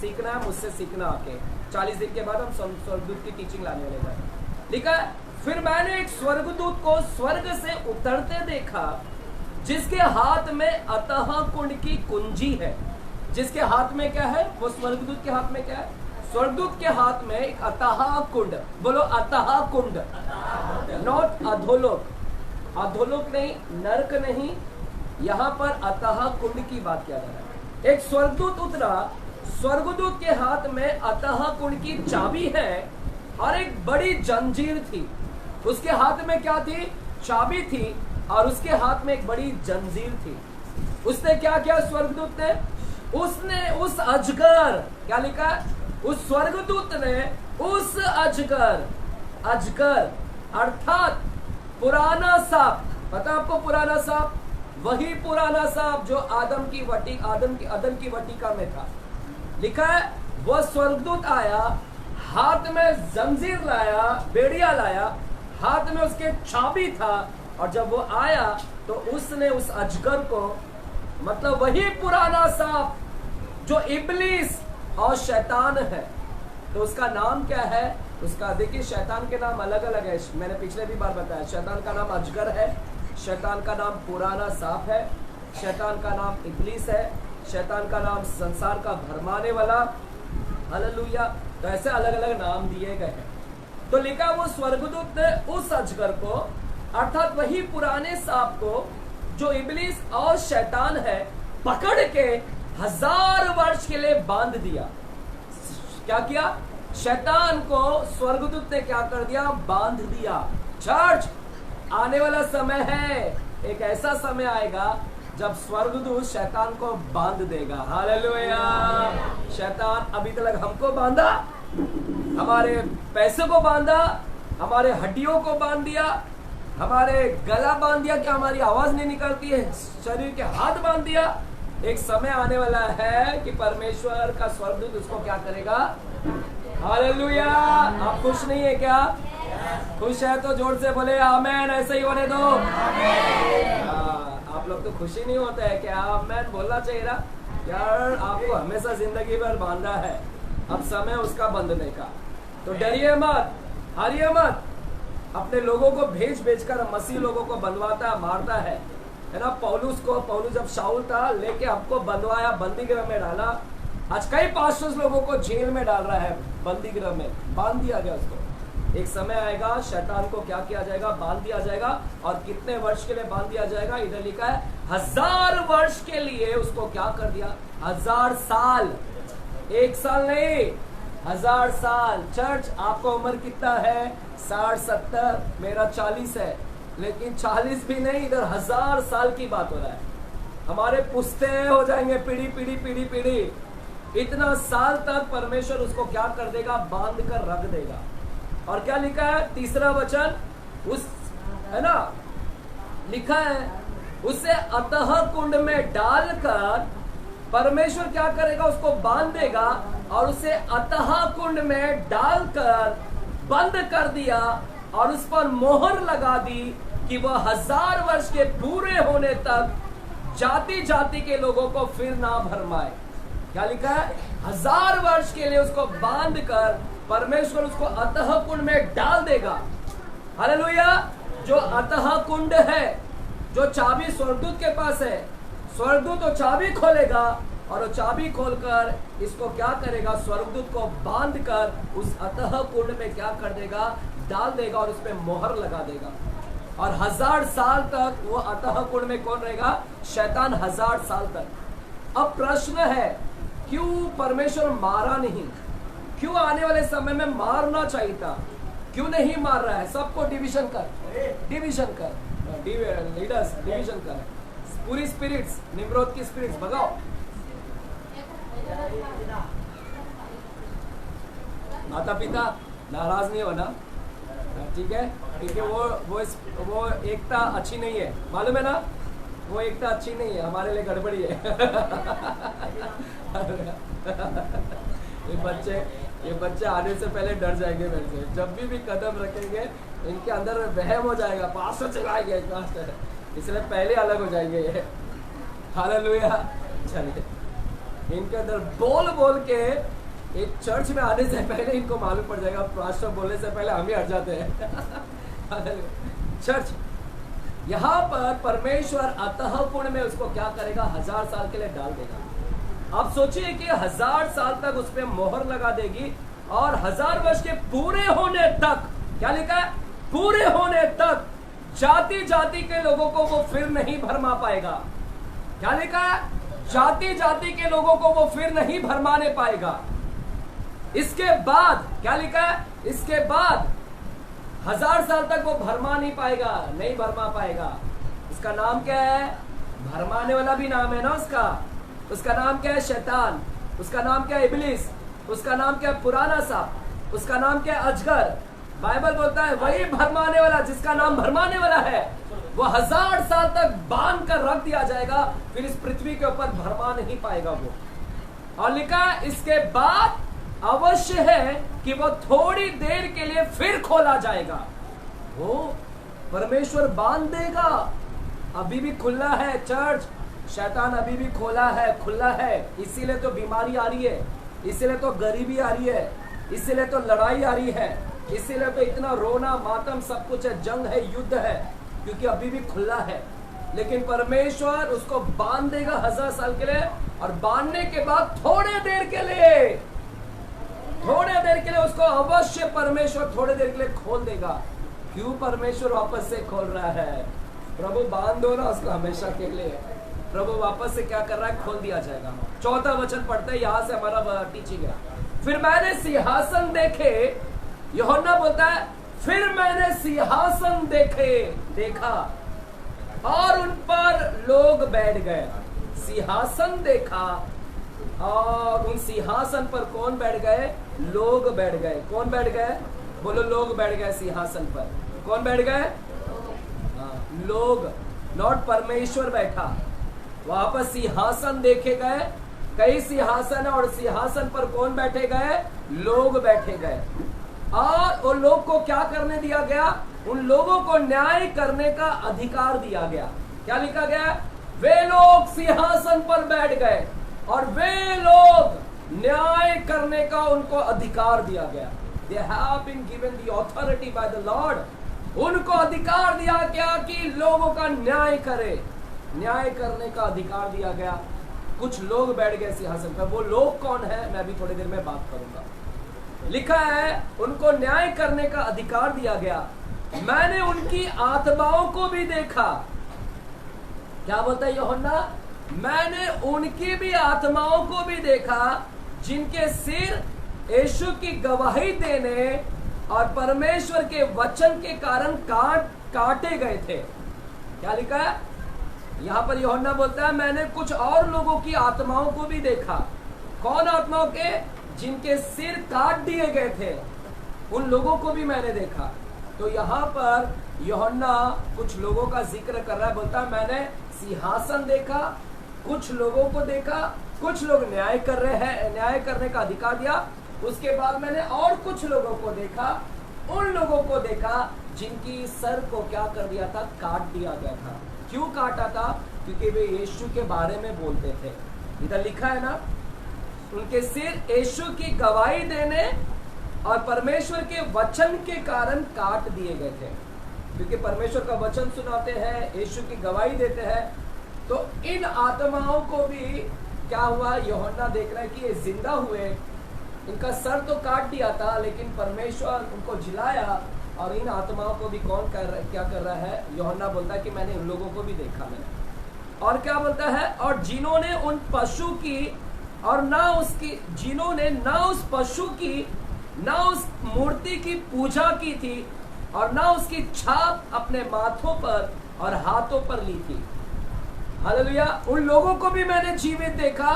सीखना है मुझसे सीखना आके। 40 दिन के बाद हम स्वर्गदूत की टीचिंग लाने वाले हैं। लिखा है, फिर मैंने एक स्वर्गदूत को स्वर्ग से उतरते देखा, जिसके हाथ में अतः कुंड की कुंजी है। जिसके हाथ में क्या है? वो स्वर्गदूत के हाथ में क्या है? स्वर्गदूत के हाथ में एक अतः कुंड। बोलो अतः कुंड, नॉट अधोलोक। अधोलोक नहीं, नरक नहीं, यहाँ पर अतः कुंड की बात किया जा रहा है। एक स्वर्गदूत उतरा, स्वर्गदूत के हाथ में अतः कुंड की चाबी है और एक बड़ी जंजीर थी। उसके हाथ में क्या थी? चाबी थी और उसके हाथ में एक बड़ी जंजीर थी। उसने क्या किया स्वर्गदूत ने? उसने उस अजगर, क्या लिखा है? उस स्वर्गदूत ने उस अजगर अर्थात पुराना सांप, पता आपको पुराना सांप? वही पुराना सांप जो अदन की वाटिका में था। लिखा है वह स्वर्गदूत आया, हाथ में जंजीर लाया, बेड़िया लाया, हाथ में उसके चाबी था, और जब वो आया तो उसने उस अजगर को, मतलब वही पुराना सांप जो इब्लीस और शैतान है, तो उसका नाम क्या है? उसका देखिए, शैतान के नाम अलग अलग है, मैंने पिछले भी बार बताया। शैतान का नाम अजगर है, शैतान का नाम पुराना सांप है, शैतान का नाम इब्लीस है, शैतान का नाम संसार का भरमाने वाला, हालेलुया। तो ऐसे अलग अलग नाम दिए गए हैं। तो लिखा वो स्वर्गदूत ने उस अजगर को, अर्थात वही पुराने सांप को जो इब्लीस और शैतान है, पकड़ के 1000 वर्ष के लिए बांध दिया। क्या किया? शैतान को स्वर्गदूत ने क्या कर दिया? बांध दिया। चर्च, आने वाला समय है, एक ऐसा समय आएगा जब स्वर्गदूत शैतान को बांध देगा। हालेलुया। शैतान अभी तक हमको बांधा, हमारे पैसे को बांधा, हमारे हड्डियों को बांध दिया, हमारे गला बांध दिया कि हमारी आवाज नहीं निकलती है, शरीर के हाथ बांध दिया। एक समय आने वाला है कि परमेश्वर का स्वर्गदूत उसको क्या करेगा? हालेलुया। आप खुश नहीं है क्या? खुश है तो जोर से बोले आमेन। ऐसे ही होने दो। आप लोग तो खुशी नहीं होते है क्या? आमेन बोलना चाहिए ना यार। आपको हमेशा जिंदगी भर बांधा है, अब समय उसका बंधने का। तो डरिए मत, हारिए मत। अपने लोगों को भेज कर मसीह लोगों को बंधवाता है, मारता है ना। पौलुस जब शाऊल था, लेके हमको बंधवाया, बंदी गृह में डाला। आज कई पास्टर्स लोगों को जेल में डाल रहा है, बंदी गृह में बांध दिया गया उसको। एक समय आएगा, शैतान को क्या किया जाएगा? बांध दिया जाएगा। और कितने वर्ष के लिए बांध दिया जाएगा? इधर लिखा है 1000 वर्ष के लिए उसको क्या कर दिया? 1000 साल, 1 साल नहीं, 1000 साल। चर्च, आपका उम्र कितना है? 60-70, मेरा 40 है, लेकिन 40 भी नहीं, इधर 1000 साल की बात हो रहा है। हमारे पुश्ते हो जाएंगे, पीढ़ी। इतना साल तक परमेश्वर उसको क्या कर देगा? बांध कर रख देगा। और क्या लिखा है? तीसरा वचन, उस है ना, लिखा है उसे अतः कुंड में डालकर परमेश्वर क्या करेगा? उसको बांध देगा और उसे अतः कुंड में डालकर बंद कर दिया और उस पर मोहर लगा दी कि वह 1000 वर्ष के पूरे होने तक जाति जाति के लोगों को फिर ना भरमाए। क्या लिखा है? 1000 वर्ष के लिए उसको बांध कर परमेश्वर उसको अतः कुंड में डाल देगा। हालेलुया। जो अतः कुंड है, जो चाबी स्वर्गदूत के पास है, स्वर्गदूत वो चाबी खोलेगा और वो चाबी खोलकर इसको क्या करेगा? स्वर्गदूत को बांध कर उस अतः कुंड में क्या कर देगा? डाल देगा और उस पर मोहर लगा देगा। और 1000 साल तक वो अतः कुंड में कौन रहेगा? शैतान 1000 साल तक। अब प्रश्न है, क्यों परमेश्वर मारा नहीं? क्यों आने वाले समय में मारना चाहिए था? क्यों नहीं मार रहा है? सबको डिवीजन कर, लीडर्स डिवीजन कर, पूरी स्पिरिट्स, निम्रोद की स्पिरिट्स भगाओ। माता पिता नाराज नहीं होना, ठीक है? क्योंकि वो एकता अच्छी नहीं है, मालूम है ना? वो एकता अच्छी नहीं है, हमारे लिए गड़बड़ी है। ये बच्चे आने से पहले डर जाएंगे मेरे से। जब भी कदम रखेंगे इनके अंदर वहम हो जाएगा, पास्टर चलाएंगे पास्टर, इसलिए पहले अलग हो जाएंगे ये। हालेलुया। चलिए, इनके अंदर बोल के एक चर्च में आने से पहले इनको मालूम पड़ जाएगा, पास्टर बोलने से पहले हम ही हट जाते हैं। चर्च, यहाँ पर परमेश्वर अतः कुंड में उसको क्या करेगा? 1000 साल के लिए डाल देगा। आप सोचिए कि 1000 साल तक उस पर मोहर लगा देगी और 1000 वर्ष के पूरे होने तक, क्या लिखा है? पूरे होने तक जाति जाति के लोगों को वो फिर नहीं भरमा पाएगा। क्या लिखा है? जाति जाति के लोगों को वो फिर नहीं भरमाने पाएगा। इसके बाद क्या लिखा है? इसके बाद 1000 साल तक वो भरमा नहीं पाएगा, नहीं भरमा पाएगा। इसका नाम क्या है? भरमाने वाला भी नाम है ना उसका नाम क्या है? शैतान। उसका नाम क्या है? इब्लिस। उसका नाम क्या है? पुराना सांप। उसका नाम क्या है? अजगर। बाइबल बोलता है वही भरमाने वाला, जिसका नाम भरमाने वाला है, वो 1000 साल तक बांध कर रख दिया जाएगा, फिर इस पृथ्वी के ऊपर भरमा नहीं पाएगा वो। और लिखा इसके बाद अवश्य है कि वो थोड़ी देर के लिए फिर खोला जाएगा। वो परमेश्वर बांध देगा। अभी भी खुला है चर्च, शैतान अभी भी खुला है। इसीलिए तो बीमारी आ रही है, इसीलिए तो गरीबी आ रही है, इसीलिए तो लड़ाई आ रही है, इसीलिए तो इतना रोना मातम सब कुछ है, जंग है, युद्ध है, क्योंकि अभी भी खुला है। लेकिन परमेश्वर उसको बांध देगा 1000 साल के लिए, और बांधने के बाद थोड़े देर के लिए उसको अवश्य परमेश्वर थोड़े देर के लिए खोल देगा। क्यों परमेश्वर वापस से खोल रहा है? प्रभु बांध दो ना उसको हमेशा के लिए। प्रभु वापस से क्या कर रहा है? खोल दिया जाएगा। 4था वचन पढ़ते हैं, यहां से हमारा टीचिंग है। फिर मैंने सिंहासन देखे, यूहन्ना बोलता है फिर मैंने सिंहासन देखा और उन पर लोग बैठ गए। सिंहासन देखा और उन सिंहासन पर कौन बैठ गए? लोग बैठ गए। कौन बैठ गए? बोलो, लोग बैठ गए सिंहासन पर। कौन बैठ गए? लोग, नॉट परमेश्वर बैठा। वहां पर सिंहासन देखे गए, कई सिंहासन है, और सिंहासन पर कौन बैठे गए? लोग बैठे गए। और उन लोग को क्या करने दिया गया? उन लोगों को न्याय करने का अधिकार दिया गया। क्या लिखा गया? वे लोग सिंहासन पर बैठ गए और वे लोग न्याय करने का उनको अधिकार दिया गया। They have been given the authority by the Lord. उनको अधिकार दिया गया कि लोगों का न्याय करे, न्याय करने का अधिकार दिया गया। कुछ लोग बैठ गए सिंहासन पर। वो लोग कौन है मैं भी थोड़ी देर में बात करूंगा। लिखा है उनको न्याय करने का अधिकार दिया गया। मैंने उनकी आत्माओं को भी देखा। क्या बोलता है यूहन्ना? मैंने उनकी भी आत्माओं को भी देखा जिनके सिर यीशु की गवाही देने और परमेश्वर के वचन के कारण काटे गए थे। क्या लिखा है यहाँ पर? यूहन्ना बोलता है मैंने कुछ और लोगों की आत्माओं को भी देखा। कौन आत्माओं के? जिनके सिर काट दिए गए थे, उन लोगों को भी मैंने देखा। तो यहाँ पर यूहन्ना कुछ लोगों का जिक्र कर रहा है। बोलता है मैंने सिंहासन देखा, कुछ लोगों को देखा, कुछ लोग न्याय कर रहे हैं, न्याय करने का अधिकार दिया। उसके बाद मैंने और कुछ लोगों को देखा, उन लोगों को देखा जिनकी सर को क्या कर दिया था? काट दिया गया था। क्यों काटा था? क्योंकि वे यीशु के बारे में बोलते थे। इधर लिखा है ना, उनके सिर यीशु की गवाही देने और परमेश्वर के वचन के कारण काट दिए गए थे। क्योंकि परमेश्वर का वचन सुनाते हैं, यीशु की गवाही देते हैं। तो इन आत्माओं को भी क्या हुआ? यूहन्ना देख रहा है कि ये जिंदा हुए। इनका सर तो काट दिया था, लेकिन परमेश्वर उनको जिलाया। और इन आत्माओं को भी कौन क्या कर रहा है? यूहन्ना बोलता है कि मैंने उन लोगों को भी देखा। मैंने और क्या बोलता है? और जिन्होंने उन पशु की और जिन्होंने ना उस पशु की, ना उस मूर्ति की पूजा की थी, और ना उसकी छाप अपने माथों पर और हाथों पर ली थी। हालेलुया। उन लोगों को भी मैंने जीवित देखा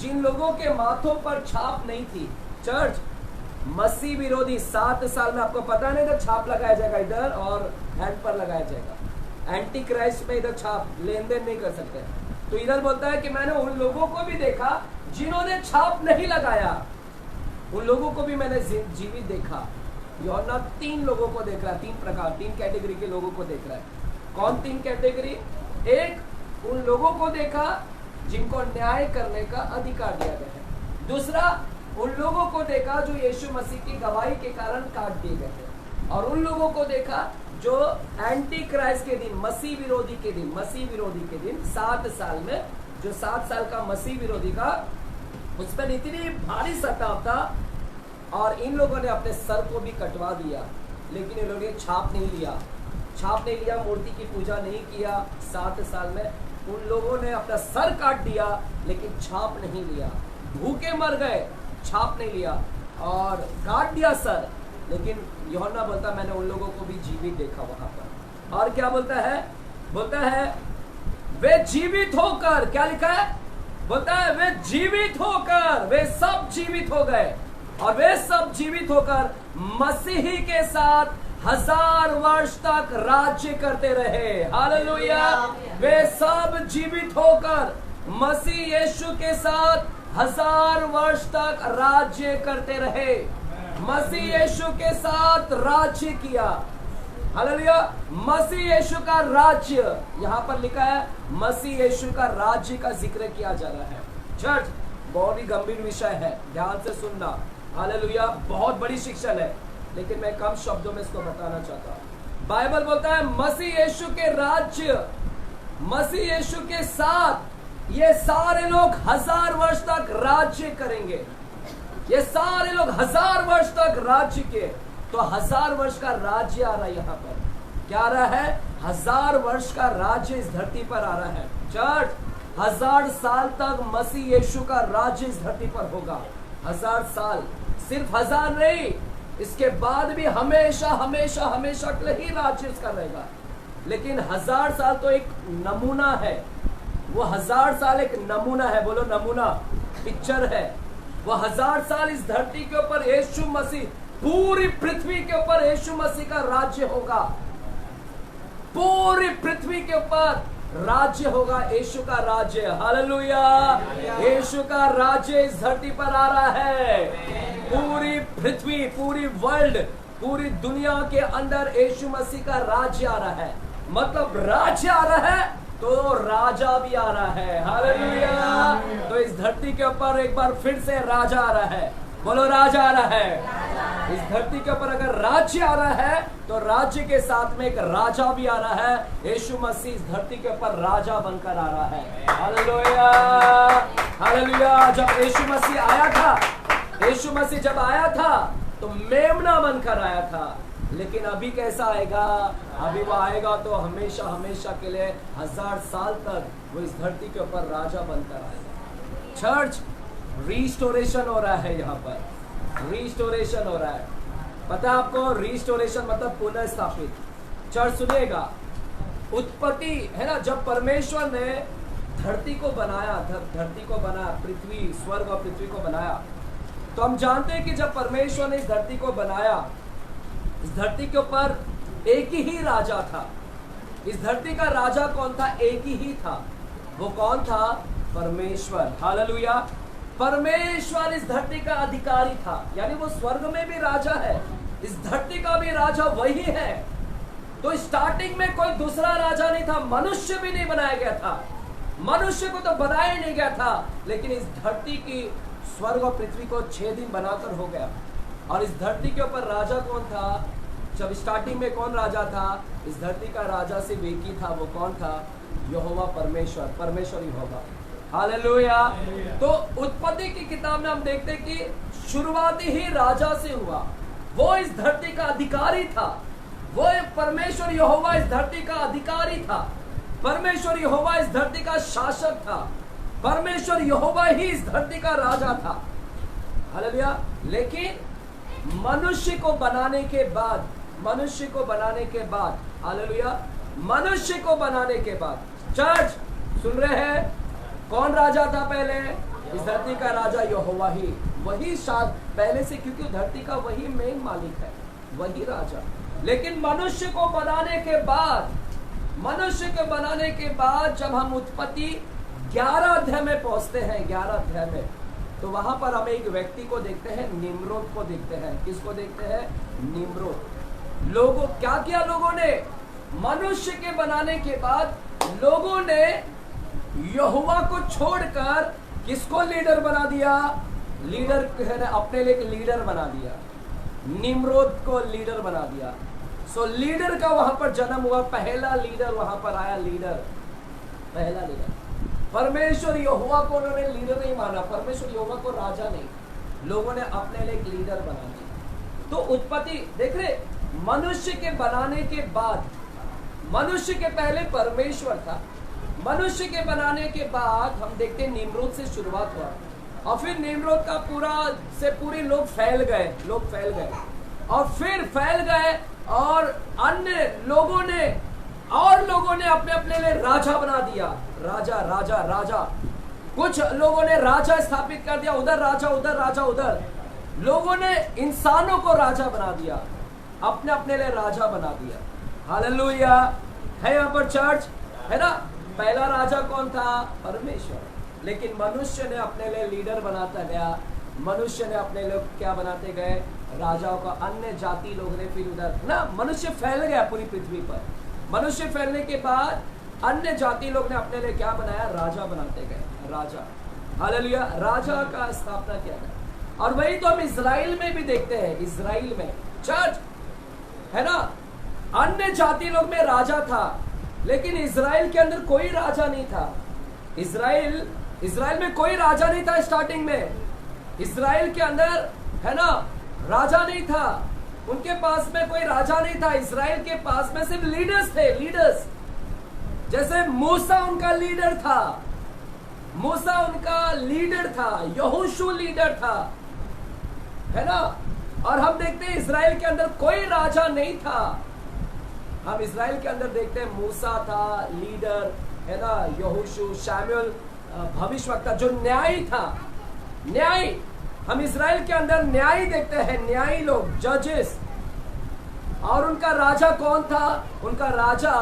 जिन लोगों के माथों पर छाप नहीं थी। चर्च, मसीह विरोधी 7 साल में आपको पता नहीं, इधर छाप लगाया जाएगा, इधर और हैंड पर लगाया जाएगा। एंटी क्राइस्ट में इधर छाप लेन देन नहीं कर सकते। तो इधर बोलता है कि मैंने उन लोगों को भी देखा जिन्होंने छाप नहीं लगाया, उन लोगों को भी मैंने जीवित देखा। यूहन्ना 3 लोगों को देख रहा है, 3 प्रकार, 3 कैटेगरी के लोगों को देख रहा है। कौन 3 कैटेगरी? एक, उन लोगों को देखा जिनको न्याय करने का अधिकार दिया गया है। दूसरा, उन लोगों को देखा जो यीशु मसीह की गवाही के कारण काट दिए गए थे। और उन लोगों को देखा जो एंटी क्राइस्ट के दिन, मसीह विरोधी के दिन 7 साल में, जो 7 साल का मसीह विरोधी का, उस पर इतनी भारी सताव था और इन लोगों ने अपने सर को भी कटवा दिया। लेकिन इन लोगों ने छाप नहीं लिया, मूर्ति की पूजा नहीं किया। 7 साल में उन लोगों ने अपना सर काट दिया, लेकिन छाप नहीं लिया। भूखे मर गए, छाप नहीं लिया, और काट दिया सर। लेकिन यूहन्ना बोलता मैंने उन लोगों को भी जीवित देखा वहां पर। और क्या बोलता है? बोलता है वे जीवित होकर, क्या लिखा है, बोलता है वे जीवित होकर, वे सब जीवित हो गए और वे सब जीवित होकर मसीही के साथ 1000 वर्ष तक राज्य करते रहे। हालेलुया। वे सब जीवित होकर मसीह यीशु के साथ 1000 वर्ष तक राज्य करते रहे। मसीह यीशु के साथ राज्य किया। हालेलुया। मसीह यीशु का राज्य, यहां पर लिखा है मसीह यीशु का राज्य का जिक्र किया जा रहा है। चर्च, बहुत ही गंभीर विषय है, ध्यान से सुनना। हालेलुया। बहुत बड़ी शिक्षा है, लेकिन मैं कम शब्दों में इसको बताना चाहता हूं। बाइबल बोलता है मसीह यीशु के राज्य, मसीह यीशु के साथ ये सारे लोग 1000 वर्ष तक राज्य करेंगे। ये सारे लोग 1000 वर्ष तक राज्य के, तो 1000 वर्ष का राज्य आ रहा है। यहाँ पर क्या आ रहा है? 1000 वर्ष का राज्य इस धरती पर आ रहा है। चर्च, 1000 साल तक मसीह यीशु का राज्य इस धरती पर होगा। 1000 साल, सिर्फ 1000 नहीं, इसके बाद भी हमेशा हमेशा हमेशा के लिए ही राज्य इसका रहेगा। लेकिन 1000 साल तो एक नमूना है, वो 1000 साल एक नमूना है। बोलो नमूना, पिक्चर है। वो 1000 साल इस धरती के ऊपर यीशु मसीह, पूरी पृथ्वी के ऊपर यीशु मसीह का राज्य होगा। पूरी पृथ्वी के ऊपर राज्य होगा, यीशु का राज्य। हालेलुया। यीशु का राज्य इस धरती पर आ रहा है। पूरी पृथ्वी, पूरी वर्ल्ड, पूरी दुनिया के अंदर यीशु मसीह का राज्य आ रहा है। मतलब राज्य आ रहा है तो राजा भी आ रहा है। हालेलुया। तो इस धरती के ऊपर एक बार फिर से राजा आ रहा है। बोलो राजा आ रहा है। इस धरती के ऊपर अगर राज्य आ रहा है तो राज्य के साथ में एक राजा भी आ रहा है। यीशु मसीह इस धरती के ऊपर राजा बनकर आ रहा है। हालेलुया। हालेलुया। जब यीशु मसीह आया था, यीशु मसीह जब आया था तो मेमना बनकर आया था। लेकिन अभी कैसा आएगा? अभी वो आएगा तो हमेशा हमेशा के लिए 1000 साल तक वो इस धरती के ऊपर राजा बनकर आएगा। चर्च, रिस्टोरेशन हो रहा है। यहाँ पर रिस्टोरेशन हो रहा है। पता है आपको रिस्टोरेशन मतलब पुनर्स्थापित। चर्च सुनिएगा, उत्पत्ति है ना, जब परमेश्वर ने धरती को बनाया, धरती को बनाया, पृथ्वी, स्वर्ग और पृथ्वी को बनाया, तो हम जानते हैं कि जब परमेश्वर ने इस धरती को बनाया, इस धरती के ऊपर एक ही राजा था। इस धरती का राजा कौन था? एक ही था। वो कौन था? परमेश्वर। हालेलुया। परमेश्वर इस धरती का अधिकारी था, यानी वो स्वर्ग में भी राजा है, इस धरती का भी राजा वही है। तो स्टार्टिंग में कोई दूसरा राजा नहीं था, मनुष्य भी नहीं बनाया गया था, मनुष्य को तो बनाया ही नहीं गया था। लेकिन इस धरती की, स्वर्ग और पृथ्वी को 6 दिन बनाकर हो गया। और इस धरती के ऊपर राजा कौन था? जब स्टार्टिंग में कौन राजा था? इस धरती का राजा सिर्फ एक ही था। वो कौन था? यहोवा परमेश्वर, परमेश्वर यहोवा। हालेलुया। तो उत्पत्ति की किताब में हम देखते हैं कि शुरुआती ही राजा से हुआ। वो इस धरती का अधिकारी था। वो परमेश्वर यहोवा इस धरती का अधिकारी था। परमेश्वर यहोवा इस धरती का शासक था। परमेश्वर यहोवा ही इस धरती का राजा था। हालेलुया। लेकिन मनुष्य को बनाने के बाद, मनुष्य को बनाने के बाद, हालेलुया, मनुष्य को बनाने के बाद, चर्च सुन रहे हैं, कौन राजा था पहले? इस धरती का राजा यहोवा ही, वही पहले से, क्योंकि धरती का वही मेन मालिक है, वही राजा। लेकिन मनुष्य को बनाने के बाद, मनुष्य को बनाने के बाद जब हम उत्पत्ति 11 अध्याय में पहुंचते हैं, 11 अध्याय में, तो वहां पर हम एक व्यक्ति को देखते हैं, निम्रोद को देखते हैं। किसको देखते हैं? निम्रोद। लोगों क्या किया? लोगों ने मनुष्य के बनाने के बाद लोगों ने यहोवा को छोड़कर किसको लीडर बना दिया? लीडर अपने लिए एक लीडर बना दिया, निम्रोद को लीडर बना दिया। सो लीडर का वहां पर जन्म हुआ, पहला लीडर वहां पर आया, लीडर, पहला लीडर। परमेश्वर यहोवा को उन्होंने लीडर नहीं माना, परमेश्वर यहोवा को राजा नहीं, लोगों ने अपने लिए एक लीडर बना दिया। तो उत्पत्ति देख रहे, मनुष्य के बनाने के बाद, मनुष्य के पहले परमेश्वर था, मनुष्य के बनाने के बाद हम देखते हैं निम्रोद से शुरुआत हुआ, और फिर निम्रोद का पूरे लोग फैल गए, और फिर फैल गए, और अन्य लोगों ने और लोगों ने अपने अपने लिए राजा बना दिया। राजा राजा राजा, कुछ लोगों ने राजा स्थापित कर दिया, उधर राजा उधर राजा उधर। लोगों ने इंसानों को राजा बना दिया, अपने अपने लिए राजा बना दिया। हालेलुया है यहाँ पर चर्च, है ना। पहला राजा कौन था? परमेश्वर। लेकिन मनुष्य ने अपने लिए लीडर बनाता गया, मनुष्य ने अपने लोग क्या बनाते गए? राजाओं का। अन्य जाति लोग ने फिर उधर ना, मनुष्य फैल गया पूरी पृथ्वी पर। मनुष्य फैलने के बाद अन्य जाति लोग ने अपने लिए क्या बनाया? राजा बनाते गए, राजा। हालेलुया, राजा का स्थापना किया गया। और वही तो हम इजराइल में भी देखते हैं। इजराइल में चर्च, है ना, अन्य जाति लोग में राजा था, लेकिन इजराइल के अंदर कोई राजा नहीं था। इजराइल में कोई राजा नहीं था। स्टार्टिंग में इजराइल के अंदर, है ना, राजा नहीं था। उनके पास में कोई राजा नहीं था। इजराइल के पास में सिर्फ लीडर्स थे, लीडर्स। जैसे मूसा उनका लीडर था, मूसा उनका लीडर था, यहोशू लीडर था, है ना। और हम देखते हैं इजराइल के अंदर कोई राजा नहीं था। हम इजराइल के अंदर देखते हैं मूसा था लीडर, है ना, यहोशू, शमूएल भविष्यवक्ता जो न्यायी था, न्यायी। हम इजराइल के अंदर न्यायी देखते हैं, न्यायी लोग, जजेस। और उनका राजा कौन था? उनका राजा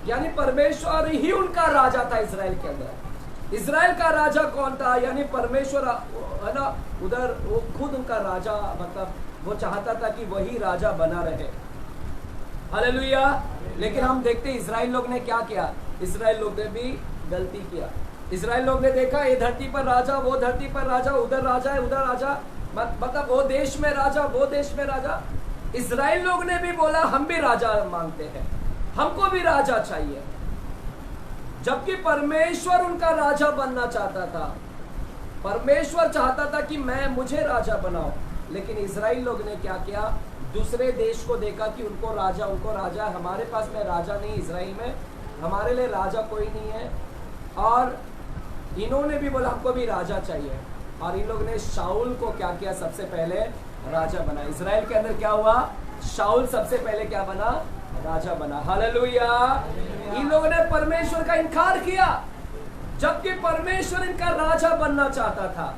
यानी परमेश्वर ही उनका राजा था इजराइल के अंदर। इजराइल का राजा कौन था? यानी परमेश्वर, है ना। उधर वो खुद उनका राजा, मतलब वो चाहता था कि वही राजा बना रहे। हालेलुया। लेकिन हम देखते हैं इजराइल लोग ने क्या किया? इजराइल लोग ने भी गलती किया। इजराइल लोग ने देखा ये धरती पर राजा, वो धरती पर राजा, उधर राजा है, उधर राजा, मतलब वो देश में राजा, वो देश में राजा। इजराइल लोग ने भी बोला हम भी राजा मांगते हैं, हमको भी राजा चाहिए। जबकि परमेश्वर उनका राजा बनना चाहता था। परमेश्वर चाहता था कि मुझे राजा बनाओ। लेकिन इजराइल लोग ने क्या किया? दूसरे देश को देखा कि उनको राजा, हमारे पास में राजा नहीं, इजराइल में हमारे लिए राजा कोई नहीं है। और इन्होंने भी बोला हमको भी राजा चाहिए। और इन लोग ने शाऊल को क्या किया? सबसे पहले राजा बना। इजराइल के अंदर क्या हुआ? शाऊल सबसे पहले क्या बना? राजा बना। हालेलुया। इन लोगों ने परमेश्वर का इनकार किया, जबकि परमेश्वर इनका राजा बनना चाहता था।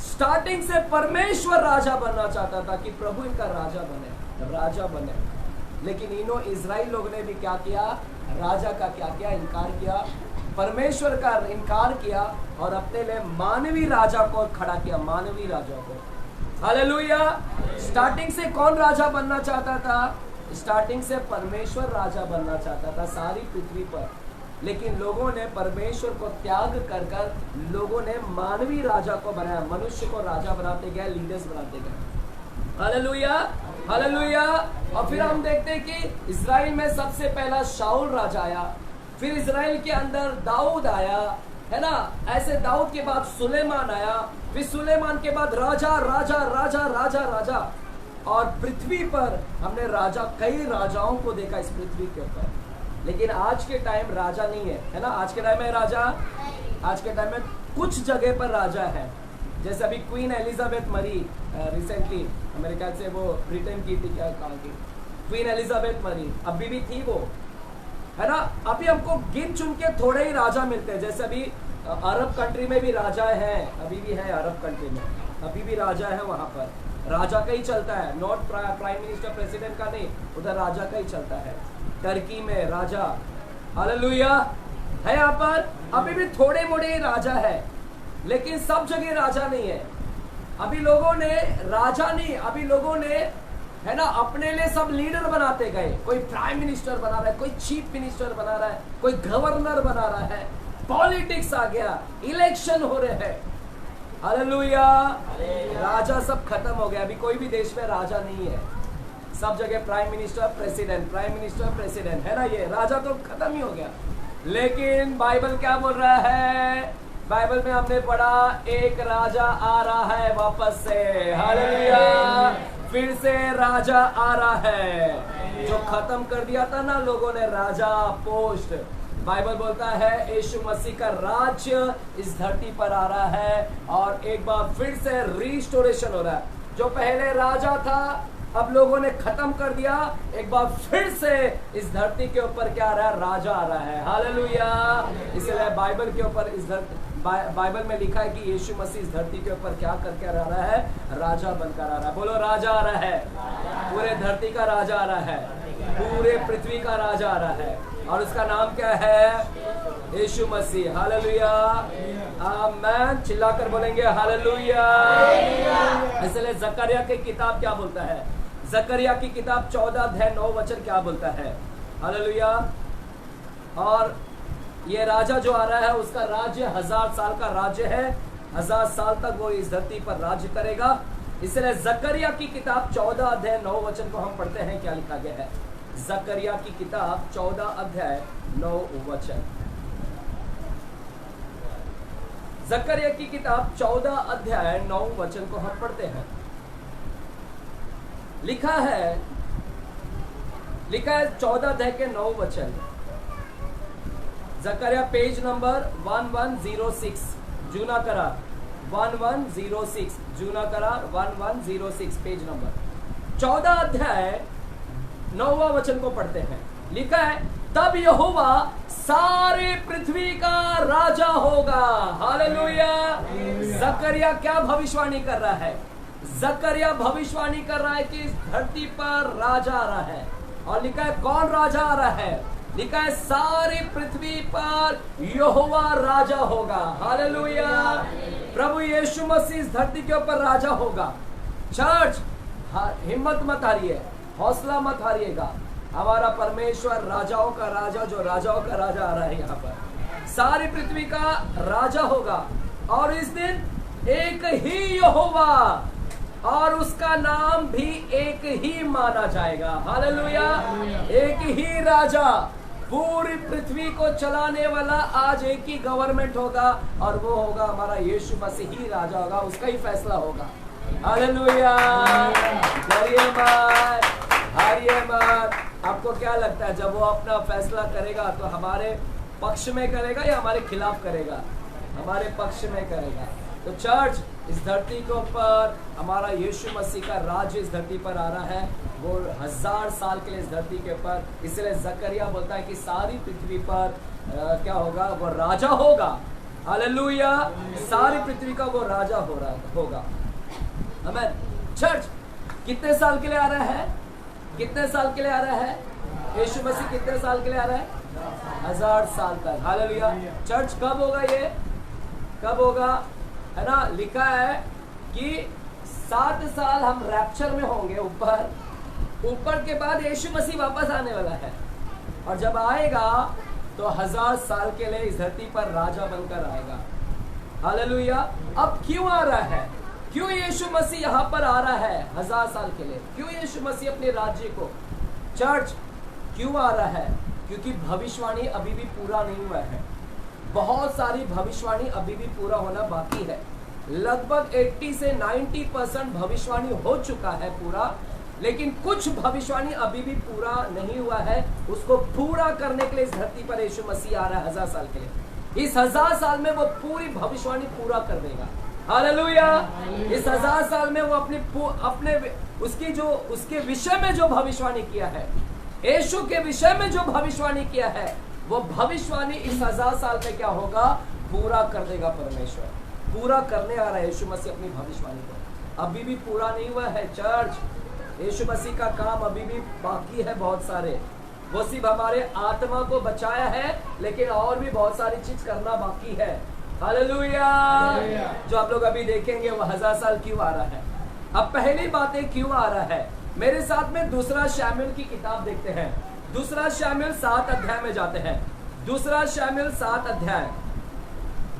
स्टार्टिंग से परमेश्वर राजा बनना चाहता था कि प्रभु इनका राजा बने। लेकिन इजराइल लोग ने भी क्या किया? राजा का क्या किया? इनकार किया, परमेश्वर का इनकार किया और अपने लिए मानवी राजा को खड़ा किया, मानवी राजा को। हालेलुया। स्टार्टिंग से कौन राजा बनना चाहता था? स्टार्टिंग से परमेश्वर राजा बनना चाहता था सारी पृथ्वी पर। लेकिन लोगों ने परमेश्वर को त्याग कर लोगों ने मानवी राजा को बनाया, मनुष्य को राजा बनाते गए, लीडर्स बनाते गए। Hallelujah, hallelujah. और फिर हम देखते हैं कि इजराइल में सबसे पहला शाऊल राजा आया, फिर इजराइल के अंदर दाऊद आया, है ना। ऐसे दाऊद के बाद सुलेमान आया, फिर सुलेमान के बाद राजा राजा राजा राजा राजा। और पृथ्वी पर हमने कई राजाओं को देखा इस पृथ्वी के ऊपर। लेकिन आज के टाइम राजा नहीं है ना। आज के टाइम में आज के टाइम में कुछ जगह पर राजा है। जैसे अभी क्वीन एलिजाबेथ मरी रिसेंटली, मेरे ख्याल से वो ब्रिटेन की थी, क्या कहा की क्वीन एलिजाबेथ मरी, अभी भी थी वो, है ना। अभी हमको गिन चुन के थोड़े ही राजा मिलते हैं। जैसे अभी अरब कंट्री में भी राजा है, अभी भी है अरब कंट्री में, अभी भी राजा है। वहां पर राजा का ही चलता है, नॉट प्राइम मिनिस्टर प्रेसिडेंट का नहीं, उधर राजा का ही चलता है। टर्की में राजा, हालेलुया, है यहाँ पर। अभी भी थोड़े मोड़े राजा है, लेकिन सब जगह राजा नहीं है। अभी लोगों ने राजा नहीं, अभी लोगों ने, है ना, अपने लिए सब लीडर बनाते गए। कोई प्राइम मिनिस्टर बना रहा है, कोई चीफ मिनिस्टर बना रहा है, कोई गवर्नर बना रहा है। पॉलिटिक्स आ गया, इलेक्शन हो रहे हैं। हालेलुया। राजा सब खत्म हो गया। अभी कोई भी देश में राजा नहीं है, सब जगह प्राइम मिनिस्टर प्रेसिडेंट, है ना। ये राजा तो खत्म ही हो गया। लेकिन बाइबल क्या बोल रहा है? बाइबल में हमने पढ़ा एक राजा आ रहा है वापस से। हालेलुया। फिर से राजा आ रहा है, जो खत्म कर दिया था ना लोगों ने राजा पोस्ट। बाइबल बोलता है यीशु मसीह का राज्य इस धरती पर आ रहा है और एक बार फिर से रिस्टोरेशन हो रहा है। जो पहले राजा था अब लोगों ने खत्म कर दिया, एक बार फिर से इस धरती के ऊपर क्या आ रहा है? राजा आ रहा है। हालेलुया। इसलिए बाइबल के ऊपर इस बाइबल में लिखा है कि यीशु मसीह इस धरती के ऊपर क्या करके आ रहा है? राजा बनकर आ रहा है। बोलो राजा आ रहा है। पूरे धरती का राजा आ रहा है, पूरे पृथ्वी का राजा आ रहा है, और उसका नाम क्या है? यीशु मसीह। हालेलुया। आमीन। चिल्लाकर बोलेंगे हालेलुया। इसलिए जकरिया की किताब क्या बोलता है? जकरिया की किताब 14 अध्याय 9 वचन क्या बोलता है? हालेलुया। और ये राजा जो आ रहा है उसका राज्य 1000 साल का राज्य है। 1000 साल तक वो इस धरती पर राज्य करेगा। इसलिए जकरिया की किताब 14 अध्याय 9 वचन को हम पढ़ते हैं, क्या लिखा गया है? जकरिया की किताब 14 अध्याय 9 वचन। जकरिया की किताब 14 अध्याय 9 वचन को हम पढ़ते हैं। लिखा है 14 अध्याय के 9 वचन। जकरिया पेज नंबर 1106 जूना करार 1106 जूना करार 1106 पेज नंबर 14 अध्याय 9वां वचन को पढ़ते हैं। लिखा है तब यहोवा सारे पृथ्वी का राजा होगा। हालेलुया। जकरिया क्या भविष्यवाणी कर रहा है? जकरिया भविष्यवाणी कर रहा है कि इस धरती पर राजा आ रहा है। और लिखा है कौन राजा आ रहा है? लिखा है सारी पृथ्वी पर यहोवा राजा होगा। हालेलुया। प्रभु यीशु मसीह इस धरती के ऊपर राजा होगा। चर्च हिम्मत मत हारिए, हौसला मत हारिएगा। हमारा परमेश्वर राजाओं का राजा, जो राजाओं का राजा आ रहा है यहाँ पर, सारी पृथ्वी का राजा होगा। और इस दिन एक ही यहोवा और उसका नाम भी एक ही माना जाएगा। हालेलुया। एक ही राजा, पूरी पृथ्वी को चलाने वाला आज एक ही गवर्नमेंट होगा, और वो होगा हमारा यीशु मसीह ही राजा होगा, उसका ही फैसला होगा। हालेलुया। डरिए मत, हारिए मत। आपको क्या लगता है जब वो अपना फैसला करेगा तो हमारे पक्ष में करेगा या हमारे खिलाफ करेगा? हमारे पक्ष में करेगा। तो चर्च इस धरती के ऊपर हमारा यीशु मसीह का राज्य इस धरती पर आ रहा है, वो 1000 साल के लिए इस धरती के ऊपर। इसलिए जकरिया बोलता है कि सारी पृथ्वी पर क्या होगा? वो राजा होगा। हालेलुया। सारी पृथ्वी का वो राजा होगा। आमीन। चर्च कितने साल के लिए आ रहा है? कितने साल के लिए आ रहा है? यीशु मसीह कितने साल के लिए आ रहा है? 1000 साल तक। हालेलुया। चर्च कब होगा? ये कब होगा? है ना, लिखा है कि 7 साल हम रैप्चर में होंगे ऊपर के बाद यीशु मसीह वापस आने वाला है, और जब आएगा तो 1000 साल के लिए इस धरती पर राजा बनकर आएगा। हालेलुया। अब क्यों आ रहा है? क्यों यीशु मसीह यहाँ पर आ रहा है 1000 साल के लिए? क्यों यीशु मसीह अपने राज्य को, चर्च क्यों आ रहा है? क्योंकि भविष्यवाणी अभी भी पूरा नहीं हुआ है। बहुत सारी भविष्यवाणी अभी भी पूरा होना बाकी है। लगभग 80 से 90% भविष्यवाणी हो चुका है पूरा, लेकिन कुछ भविष्यवाणी अभी भी पूरा नहीं हुआ है। उसको पूरा करने के लिए इस धरती पर यीशु मसीह आ रहा है 1000 साल के लिए। इस 1000 साल में वो पूरी भविष्यवाणी पूरा कर देगा। हालेलुया। इस 1000 साल में वो अपने उसके विषय में जो भविष्यवाणी किया है, यीशु के विषय में जो भविष्यवाणी किया है, वो भविष्यवाणी इस 1000 साल में क्या होगा? पूरा कर देगा परमेश्वर। पूरा करने आ रहा है यीशु मसीह अपनी भविष्यवाणी को। अभी भी पूरा नहीं हुआ है चर्च। यीशु मसीह का काम अभी भी बाकी है बहुत सारे। वो सिर्फ हमारे आत्मा को बचाया है, लेकिन और भी बहुत सारी चीज करना बाकी है। हालेलुया। जो आप लोग अभी देखेंगे वो 1000 साल क्यों आ रहा है। अब पहली बातें क्यों आ रहा है, मेरे साथ में दूसरा शमूएल की किताब देखते हैं। दूसरा शमूएल 7 अध्याय में जाते हैं। दूसरा शमूएल 7 अध्याय।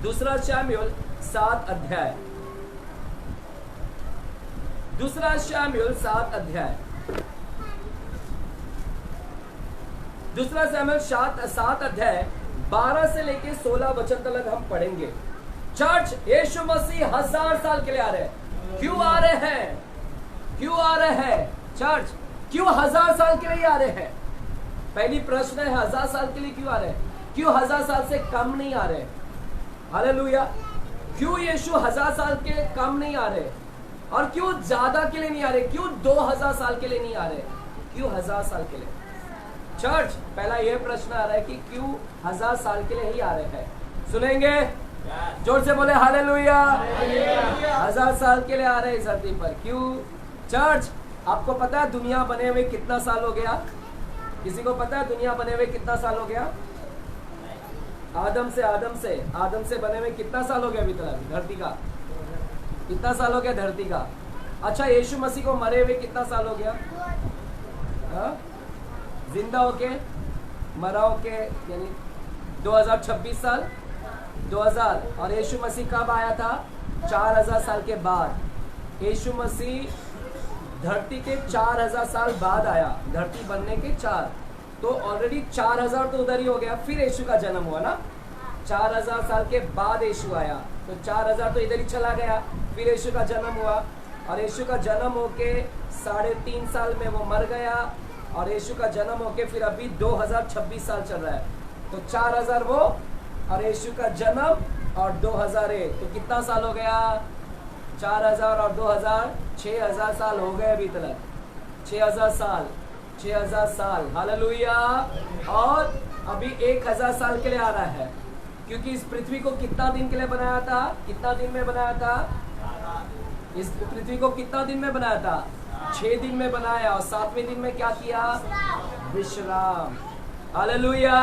दूसरा शमूएल 7 अध्याय। दूसरा शमूएल 7 अध्याय। दूसरा शमूएल 7 अध्याय 12 से लेके 16 वचन तक हम पढ़ेंगे। चर्च यीशु मसीह 1000 साल के लिए आ रहे हैं। क्यों आ रहे हैं? क्यों आ रहे हैं? चर्च क्यों 1000 साल के लिए आ रहे हैं? पहली प्रश्न है 1000 साल के लिए क्यों आ रहे हैं? क्यों 1000 साल से कम नहीं आ रहे? हालेलुया। क्यों यीशु 1000 साल के कम नहीं आ रहे? और क्यों ज्यादा के लिए नहीं आ रहे? क्यों 2000 साल के लिए नहीं आ रहे? क्यों 1000 साल के लिए? चर्च, पहला यह प्रश्न आ रहा है कि क्यों 1000 साल के लिए ही आ रहे हैं? सुनेंगे? जोर से बोले हालेलुया। 1000 साल के लिए आ रहे हैं इस धरती पर। क्यों? चर्च, आपको पता है दुनिया बने हुए कितना साल हो गया? किसी को पता है दुनिया बने हुए कितना साल हो गया? आदम से बने हुए कितना साल हो गया अभी तक धरती का? कितना साल हो गया धरती का? अच्छा, यीशु मसीह को मरे हुए कितना साल हो गया? जिंदा होके, मरा होके, यानी 2026 साल 2000। और यीशु मसीह कब आया था? 4000 साल के बाद। यीशु मसीह धरती के 4000 साल बाद आया, धरती बनने के 4, तो ऑलरेडी 4000 तो उधर ही हो गया। फिर यीशु का जन्म हुआ ना, 4000 साल के बाद यीशु आया, तो 4000 तो इधर ही चला गया। फिर यीशु का जन्म हुआ, और यीशु का जन्म होके 3.5 साल में वो मर गया, और यीशु का जन्म होके फिर अभी 2026 साल चल रहा है। तो 4000 वो, और यीशु का जन्म और 2001, तो कितना साल हो गया? 4000 और 2000, 6000 साल हो गए अभी तक। 6000 साल, हालेलुया। और अभी 1000 साल के लिए आ रहा है, क्योंकि इस पृथ्वी को कितना दिन के लिए बनाया था? कितना दिन में बनाया था? इस पृथ्वी को कितना दिन में बनाया था? 6 दिन में बनाया, और 7वें दिन में क्या किया? विश्राम। हालेलुया।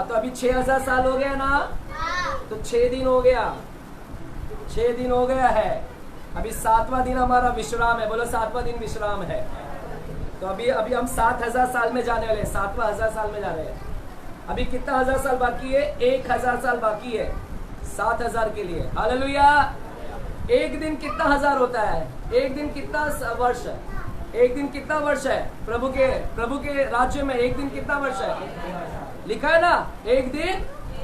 तो अभी 6000 साल हो गया ना, तो 6 दिन हो गया, 6 दिन हो गया है। अभी 7वां दिन हमारा विश्राम है। बोलो 7वां दिन विश्राम है। तो अभी हम 7000 साल में जाने वाले हैं, 7वां 1000 साल में जा रहे हैं। अभी कितना 1000 साल बाकी है? 1000 साल बाकी है 7000 के लिए। हालेलुया। एक दिन कितना 1000 होता है? एक दिन कितना वर्ष है? एक दिन कितना वर्ष है? प्रभु के राज्य में एक दिन कितना वर्ष है? लिखा है ना, एक दिन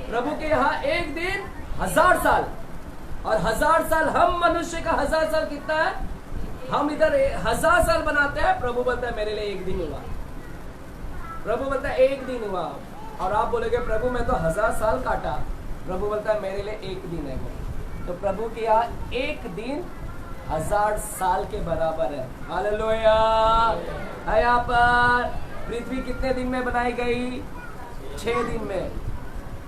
प्रभु के यहाँ एक दिन 1000 साल। और 1000 साल, हम मनुष्य का 1000 साल कितना है? हम इधर 1000 साल बनाते हैं, प्रभु बोलता है मेरे लिए एक दिन हुआ। प्रभु बोलता है एक दिन हुआ। और आप बोलोगे प्रभु मैं तो 1000 साल काटा। प्रभु बोलता है मेरे लिए एक दिन है वो। तो प्रभु के यहाँ एक दिन 1000 साल के बराबर है। हालेलुया। यहाँ पर पृथ्वी कितने दिन में बनाई गई? 6 दिन में।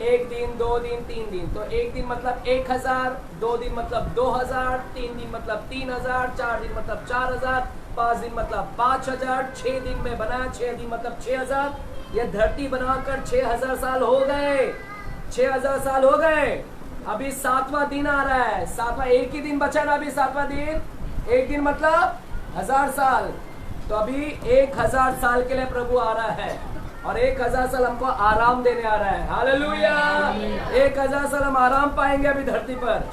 1 दिन, 2 दिन, 3 दिन। तो 1 दिन मतलब 1000, 2 दिन मतलब 2000, 3 दिन मतलब 3000, 4 दिन मतलब 4000, 5 दिन मतलब 5000, 6 दिन में बनाया, 6 दिन मतलब 6000। ये धरती बनाकर 6000 साल हो गए, 6000 साल हो गए। अभी 7वां दिन आ रहा है, 7वां, एक ही दिन बचा ना अभी 7वां दिन। एक दिन मतलब 1000 साल। तो अभी 1000 साल के लिए प्रभु आ रहा है, और 1000 साल हमको आराम देने आ रहा है। हालेलुया। 1000 साल हम आराम पाएंगे अभी धरती पर।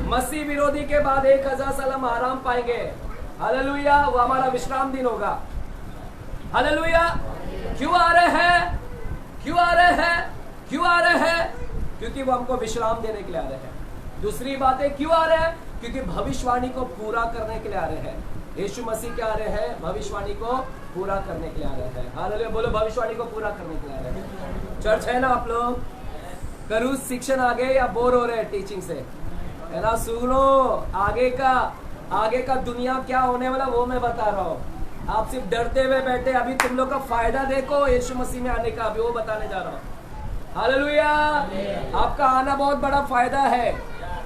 मसीह विरोधी के बाद 1000 साल हम आराम पाएंगे। हालेलुया। वो हमारा विश्राम दिन होगा। हालेलुया। क्यों आ रहे हैं? क्यों आ रहे हैं? क्यों आ रहे हैं? क्योंकि वो हमको विश्राम देने के लिए आ रहे हैं। दूसरी बात है क्यों आ रहे हैं? क्योंकि भविष्यवाणी को पूरा करने के लिए आ रहे हैं। यीशु मसीह क्या आ रहे हैं? भविष्यवाणी को पूरा करने के लिए आ रहे हैं। हालेलुया। बोलो भविष्यवाणी को पूरा करने के लिए आ रहे हैं। चर्च है ना आप लोग? करूँ शिक्षण आगे या बोर हो रहे हैं टीचिंग से? है ना? सुनो, आगे का दुनिया क्या होने वाला वो मैं बता रहा हूँ। आप सिर्फ डरते हुए बैठे, अभी तुम लोग का फायदा देखो यीशु मसीह में आने का, अभी वो बताने जा रहा हूँ। हालेलुया। आपका आना बहुत बड़ा फायदा है।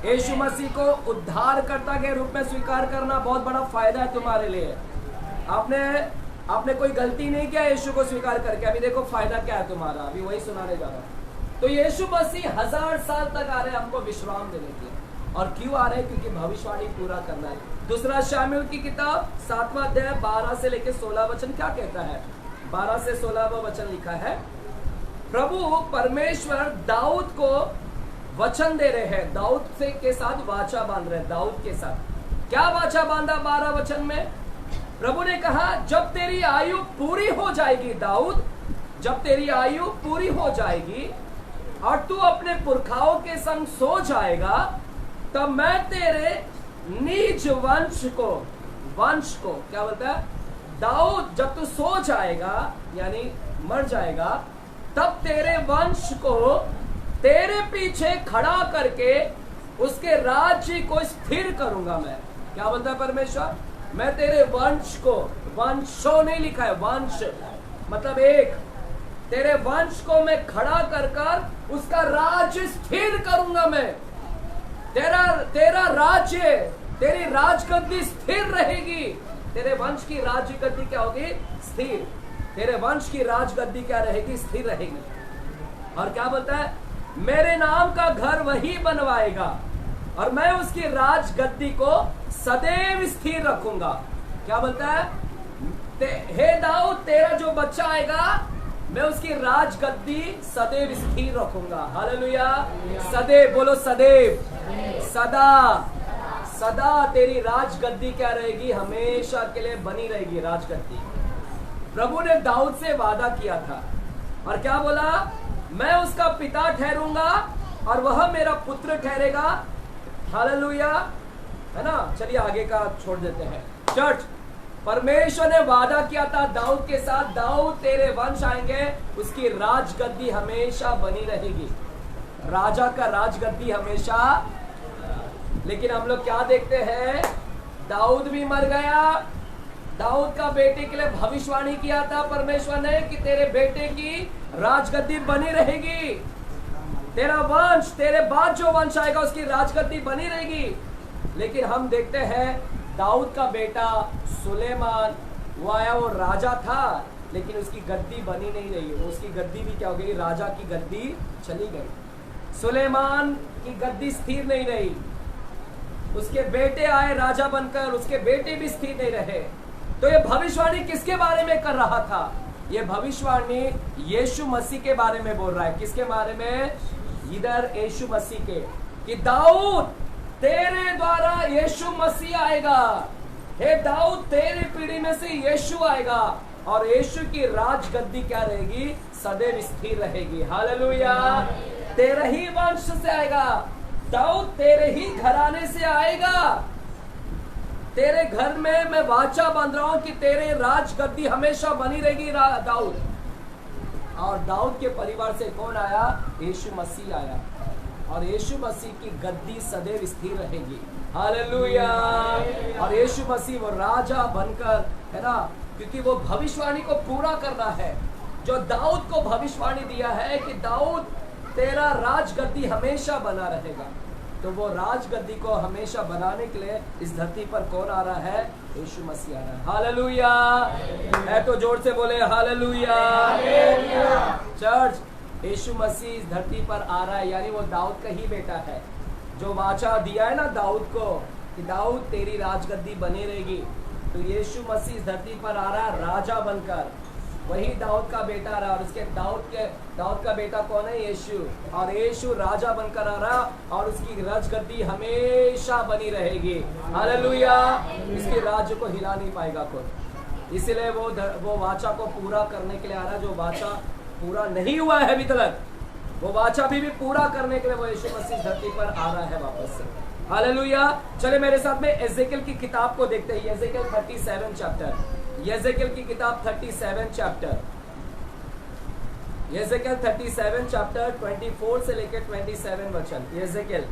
यीशु मसीह को उद्धारकर्ता के रूप में स्वीकार करना बहुत बड़ा फायदा है तुम्हारे लिए। आपने कोई गलती नहीं किया यीशु को स्वीकार करके। अभी देखो फायदा क्या है तुम्हारा, अभी वही सुनाने जा रहा हूँ। तो यीशु मसीह 1000 साल तक आ रहे हैं हमको विश्राम देने के लिए। और क्यों आ रहे हैं? क्योंकि भविष्यवाणी पूरा करना है। दूसरा शामुएल की किताब 7वां अध्याय 12 से लेकर 16 वचन क्या कहता है? 12 से 16वां वचन लिखा है, प्रभु परमेश्वर दाऊद को वचन दे रहे हैं, दाऊद से के साथ वाचा बांध रहे हैं। दाऊद के साथ क्या वाचा बांधा? 12 वचन में प्रभु ने कहा जब तेरी आयु पूरी हो जाएगी दाऊद, जब तेरी आयु पूरी हो जाएगी और तू अपने पुरखाओं के संग सो जाएगा, तब मैं तेरे निज वंश को क्या बोलता है? दाऊद जब तू सो जाएगा यानी मर जाएगा, तब तेरे वंश को तेरे पीछे खड़ा करके उसके राज्य को स्थिर करूंगा मैं। क्या बोलता है परमेश्वर? मैं तेरे वंश को, वंशों नहीं लिखा है, वंश मतलब एक, तेरे वंश को मैं खड़ा कर कर उसका राज्य स्थिर करूंगा। मैं तेरा राज्य, तेरी राजगद्दी स्थिर रहेगी। तेरे वंश की राजगद्दी क्या होगी? स्थिर। तेरे वंश की राजगद्दी क्या रहेगी? स्थिर रहेगी। और क्या बोलता है? मेरे नाम का घर वही बनवाएगा और मैं उसकी राजगद्दी को सदैव स्थिर रखूंगा। क्या बोलता है? हे दाऊद, तेरा जो बच्चा आएगा मैं उसकी राजगद्दी सदैव स्थिर रखूंगा। हालेलुया। सदैव बोलो, सदैव, सदा सदा तेरी राजगद्दी क्या रहेगी? हमेशा के लिए बनी रहेगी राजगद्दी। प्रभु ने दाऊद से वादा किया था और क्या बोला? मैं उसका पिता ठहरूंगा और वह मेरा पुत्र ठहरेगा। हालेलुया, है ना। चलिए आगे का छोड़ देते हैं। चर्च, परमेश्वर ने वादा किया था दाऊद के साथ, दाऊद तेरे वंश आएंगे, उसकी राजगद्दी हमेशा बनी रहेगी। राजा का राजगद्दी हमेशा। लेकिन हम लोग क्या देखते हैं? दाऊद भी मर गया। दाऊद का बेटे के लिए भविष्यवाणी किया था परमेश्वर ने कि तेरे बेटे की राजगद्दी बनी रहेगी, तेरा वंश, तेरे बाद जो वंश आएगा उसकी राजगद्दी बनी रहेगी। लेकिन हम देखते हैं दाऊद का बेटा सुलेमान, वो आया, वो राजा था, लेकिन उसकी गद्दी बनी नहीं रही। उसकी गद्दी भी क्या हो गई? राजा की गद्दी चली गई। सुलेमान की गद्दी स्थिर नहीं रही। उसके बेटे आए राजा बनकर, उसके बेटे भी स्थिर नहीं रहे। तो ये भविष्यवाणी किसके बारे में कर रहा था? ये भविष्यवाणी यीशु मसीह के बारे में बोल रहा है। किसके बारे में? इधर यीशु मसीह के, कि दाऊद तेरे द्वारा यीशु मसीह आएगा। हे दाऊद, तेरे पीढ़ी में से यीशु आएगा और यीशु की राजगद्दी क्या रहेगी? सदैव स्थिर रहेगी। हालेलुया। तेरे ही वंश से आएगा दाऊद, तेरे ही घराने से आएगा। तेरे घर में मैं वाचा बांध रहा हूं कि तेरे राजगद्दी हमेशा बनी रहेगी दाऊद। और दाऊद के परिवार से कौन आया? यीशु मसीह आया और यीशु मसीह की गद्दी सदैव स्थिर रहेगी। हालेलुया। और यीशु मसीह वो राजा बनकर, है ना, क्योंकि वो भविष्यवाणी को पूरा करना है जो दाऊद को भविष्यवाणी दिया है कि दाऊद तेरा राजगद्दी हमेशा बना रहेगा। तो वो राजगद्दी को हमेशा बनाने के लिए इस धरती पर कौन आ रहा है? यीशु मसीह आ रहा है। हालेलुया। है तो जोर से बोले हालेलुया। चर्च, यीशु मसीह इस धरती पर आ रहा है, यानी वो दाऊद का ही बेटा है। जो वाचा दिया है ना दाऊद को कि दाऊद तेरी राजगद्दी बनी रहेगी, तो यीशु मसीह इस धरती पर आ रहा है राजा बनकर। वही दाऊद का बेटा आ रहा है और उसके दाऊद का बेटा कौन है? यीशु। और यीशु राजा बनकर आ रहा और उसकी राजगद्दी हमेशा बनी रहेगी। हालेलुया। इसके राज्य को हिला नहीं पाएगा कोई। इसलिए वो वाचा को पूरा करने के लिए आ रहा है। जो वाचा पूरा नहीं हुआ है अभी तक, वो वाचा भी पूरा करने के लिए वो यीशु मसीह धरती पर आ रहा है वापस से। हालेलुया। चले मेरे साथ में एजेकियल की किताब को देखते हैं। एजेकियल 37 चैप्टर, एजेकियल की किताब 37 चैप्टर, एजेकियल 37 चैप्टर 24 से लेकर 27 वचन। एजेकियल,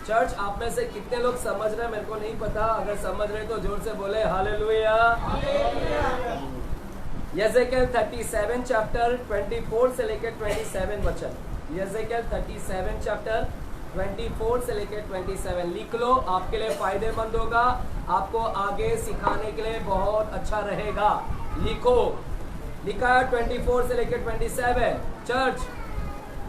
चर्च, आप में से कितने लोग समझ रहे हैं मेरे को नहीं पता। अगर समझ रहे तो जोर से बोले हालेलुया। एजेकियल 37 चैप्टर 24 से लेकर 27 वचन। एजेकियल 37 चैप्टर 24 से लेकर 27 लिख लो, आपके लिए फायदेमंद होगा, आपको आगे सिखाने के लिए बहुत अच्छा रहेगा। लिखो, लिखा है 24 से लेकर 27। चर्च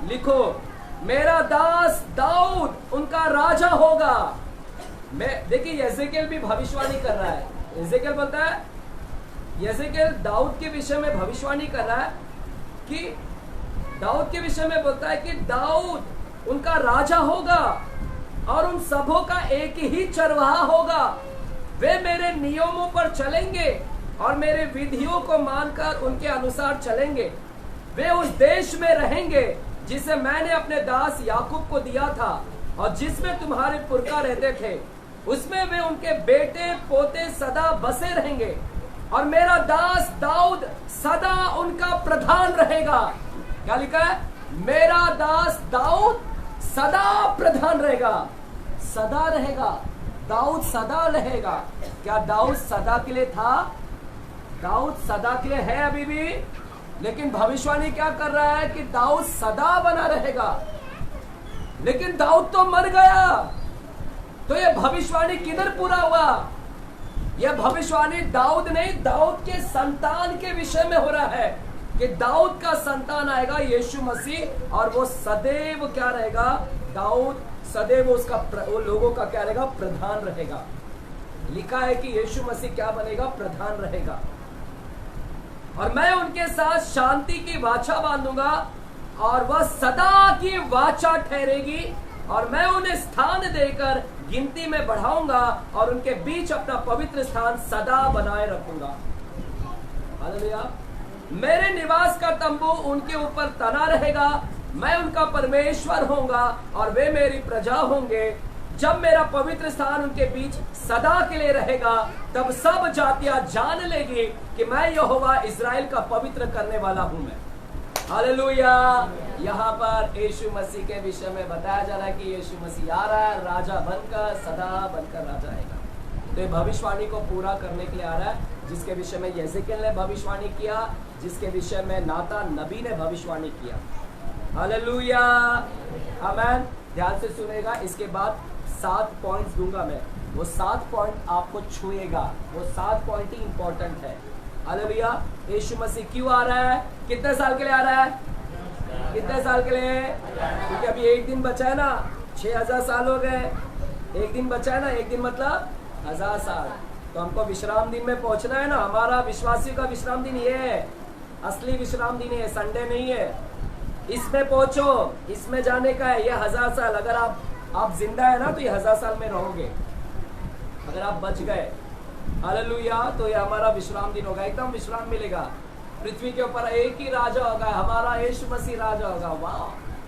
लिखो, मेरा दास दाऊद उनका राजा होगा। मैं देखिए एजेकियल भी भविष्यवाणी कर रहा है। एजेकियल बोलता है, एजेकियल दाऊद के विषय में भविष्यवाणी कर रहा है कि दाऊद के विषय में बोलता है कि दाऊद उनका राजा होगा और उन सबों का एक ही चरवाहा होगा। वे मेरे नियमों पर चलेंगे और मेरे विधियों को मानकर उनके अनुसार चलेंगे। वे उस देश में रहेंगे जिसे मैंने अपने दास याकूब को दिया था और जिसमें तुम्हारे पुरखा रहते थे। उसमें वे उनके बेटे पोते सदा बसे रहेंगे और मेरा दास दाऊद सदा उनका प्रधान रहेगा। क्या लिखा है? मेरा दास दाऊद सदा प्रधान रहेगा, सदा रहेगा। दाऊद सदा रहेगा। क्या दाऊद सदा के लिए था? दाऊद सदा के लिए है अभी भी, लेकिन भविष्यवाणी क्या कर रहा है कि दाऊद सदा बना रहेगा। लेकिन दाऊद तो मर गया, तो यह भविष्यवाणी किधर पूरा हुआ? यह भविष्यवाणी दाऊद नहीं, दाऊद के संतान के विषय में हो रहा है कि दाऊद का संतान आएगा यीशु मसीह, और वो सदैव क्या रहेगा? दाऊद सदैव उसका वो लोगों का क्या रहेगा? प्रधान रहेगा। लिखा है कि यीशु मसीह क्या बनेगा? प्रधान रहेगा। और मैं उनके साथ शांति की वाचा बांधूंगा और वह सदा की वाचा ठहरेगी, और मैं उन्हें स्थान देकर गिनती में बढ़ाऊंगा और उनके बीच अपना पवित्र स्थान सदा बनाए रखूंगा। हालेलुया। मेरे निवास का तंबू उनके ऊपर तना रहेगा, मैं उनका परमेश्वर होऊंगा और वे मेरी प्रजा होंगे। जब मेरा पवित्र स्थान उनके बीच सदा के लिए रहेगा, तब सब जातियां जान लेगी कि मैं यहोवा इस्राएल का पवित्र करने वाला हूं मैं। हालेलुया। यहाँ पर यीशु मसीह के विषय में बताया जा रहा है कि यीशु मसीह आ रहा है, राजा बनकर, सदा बनकर राजा आएगा। तो ये भविष्यवाणी को पूरा करने के लिए आ रहा है, जिसके विषय में यहेजकेल ने भविष्यवाणी किया, जिसके विषय में नातान नबी ने भविष्यवाणी किया। हालेलुया, आमेन। ध्यान से सुनेगा। इसके बाद 7 पॉइंट्स दूंगा मैं, वो 7 पॉइंट आपको छुएगा, वो 7 पॉइंट ही इंपॉर्टेंट है। हालेलुया। यीशु मसीह क्यों आ रहा है? कितने साल के लिए आ रहा है? कितने साल के लिए? क्योंकि अभी एक दिन बचा है ना, 6000 साल हो गए, एक दिन बचा है ना, एक दिन मतलब 1000 साल। तो हमको विश्राम दिन में पहुंचना है ना। हमारा विश्वासियों का विश्राम दिन ये है, असली विश्राम दिन है, संडे नहीं है। इसमें पहुंचो, इसमें जाने का है। ये 1000 साल, अगर आप जिंदा है ना तो ये 1000 साल में रहोगे, अगर आप बच गए। हालेलुया। तो ये हमारा विश्राम दिन होगा, एकदम विश्राम मिलेगा। पृथ्वी के ऊपर एक ही राजा होगा, हमारा यीशु मसीह राजा होगा। वाह,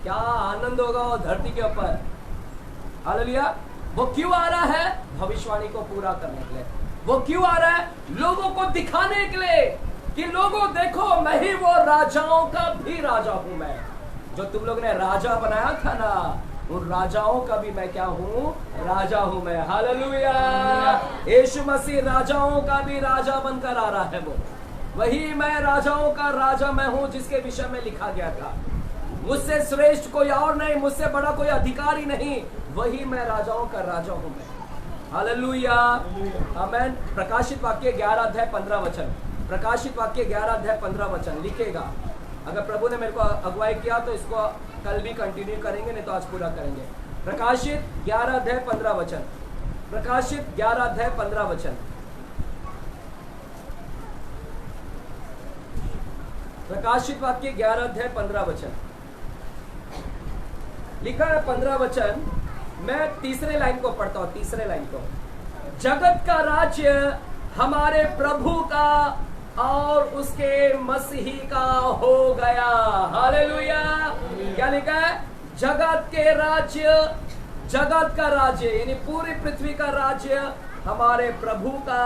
क्या आनंद होगा वो धरती के ऊपर। हालेलुया। वो क्यों आ रहा है? भविष्यवाणी को पूरा करने के लिए। वो क्यों आ रहा है? लोगों को दिखाने के लिए कि लोगों देखो, मैं ही वो राजाओं का भी राजा हूं। मैं जो तुम लोग ने राजा बनाया था ना, उन राजाओं का भी मैं क्या हूं? राजा हूं मैं। हालेलुया। यीशु मसीह राजाओं का भी राजा बनकर आ रहा है। वो वही मैं राजाओं का राजा मैं हूं, जिसके विषय में लिखा गया था, मुझसे श्रेष्ठ कोई और नहीं, मुझसे बड़ा कोई अधिकारी नहीं, वही मैं राजाओं का राजा हूं मैं। हालेलुया, आमेन। प्रकाशित वाक्य 11 अध्याय 15 वचन, प्रकाशित वाक्य 11 अध्याय 15 वचन लिखेगा। अगर प्रभु ने मेरे को अगुवाई किया तो इसको कल भी कंटिन्यू करेंगे, नहीं तो आज पूरा करेंगे। प्रकाशित 11 अध्याय 15 वचन, प्रकाशित 11 अध्याय 15 वचन, प्रकाशित वाक्य 11 अध्याय 15 वचन लिखा है। 15 वचन मैं तीसरे लाइन को पढ़ता हूं, तीसरे लाइन को। जगत का राज्य हमारे प्रभु का और उसके मसीही का हो गया। हालेलुया। क्या लिखा है? जगत के राज्य, जगत का राज्य यानी पूरी पृथ्वी का राज्य हमारे प्रभु का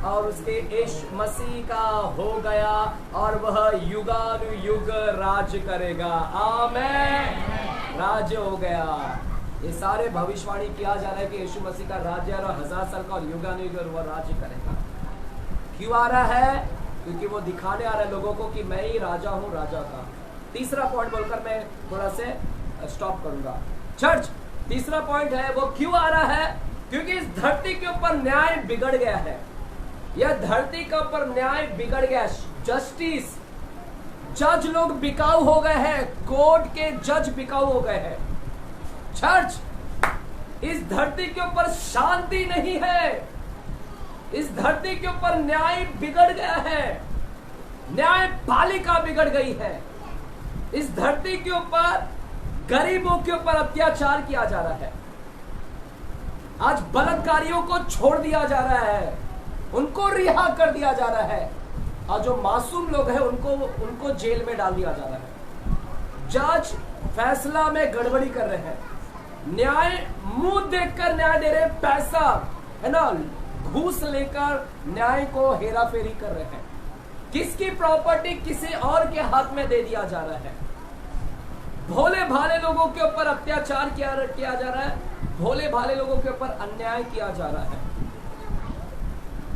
और उसके यीशु मसीह का हो गया, और वह युगानुयुग राज्य करेगा। आमेन। राज्य हो गया। ये सारे भविष्यवाणी किया जा रहा है कि यीशु मसीह का राज्य और 1000 साल का और युगानुयुग वह राज्य करेगा। क्यों आ रहा है? क्योंकि वो दिखाने आ रहा है लोगों को कि मैं ही राजा हूं, राजा का। तीसरा पॉइंट बोलकर मैं थोड़ा से स्टॉप करूंगा। चर्च, तीसरा पॉइंट है वो क्यों आ रहा है? क्योंकि इस धरती के ऊपर न्याय बिगड़ गया है। यह धरती के ऊपर न्याय बिगड़ गया। जस्टिस, जज लोग बिकाऊ हो गए हैं, कोर्ट के जज बिकाऊ हो गए हैं। चर्च, इस धरती के ऊपर शांति नहीं है। इस धरती के ऊपर न्याय बिगड़ गया है, न्याय पालिका बिगड़ गई है। इस धरती के ऊपर गरीबों के ऊपर अत्याचार किया जा रहा है। आज बलात्कारियों को छोड़ दिया जा रहा है, उनको रिहा कर दिया जा रहा है, और जो मासूम लोग हैं उनको जेल में डाल दिया जा रहा है। जज फैसला में गड़बड़ी कर रहे हैं, न्याय मुंह देखकर न्याय दे रहे, पैसा है ना, घूस लेकर न्याय को हेरा फेरी कर रहे हैं। किसकी प्रॉपर्टी किसी और के हाथ में दे दिया जा रहा है। भोले भाले लोगों के ऊपर अत्याचार किया जा रहा है। भोले भाले लोगों के ऊपर अन्याय किया जा रहा है।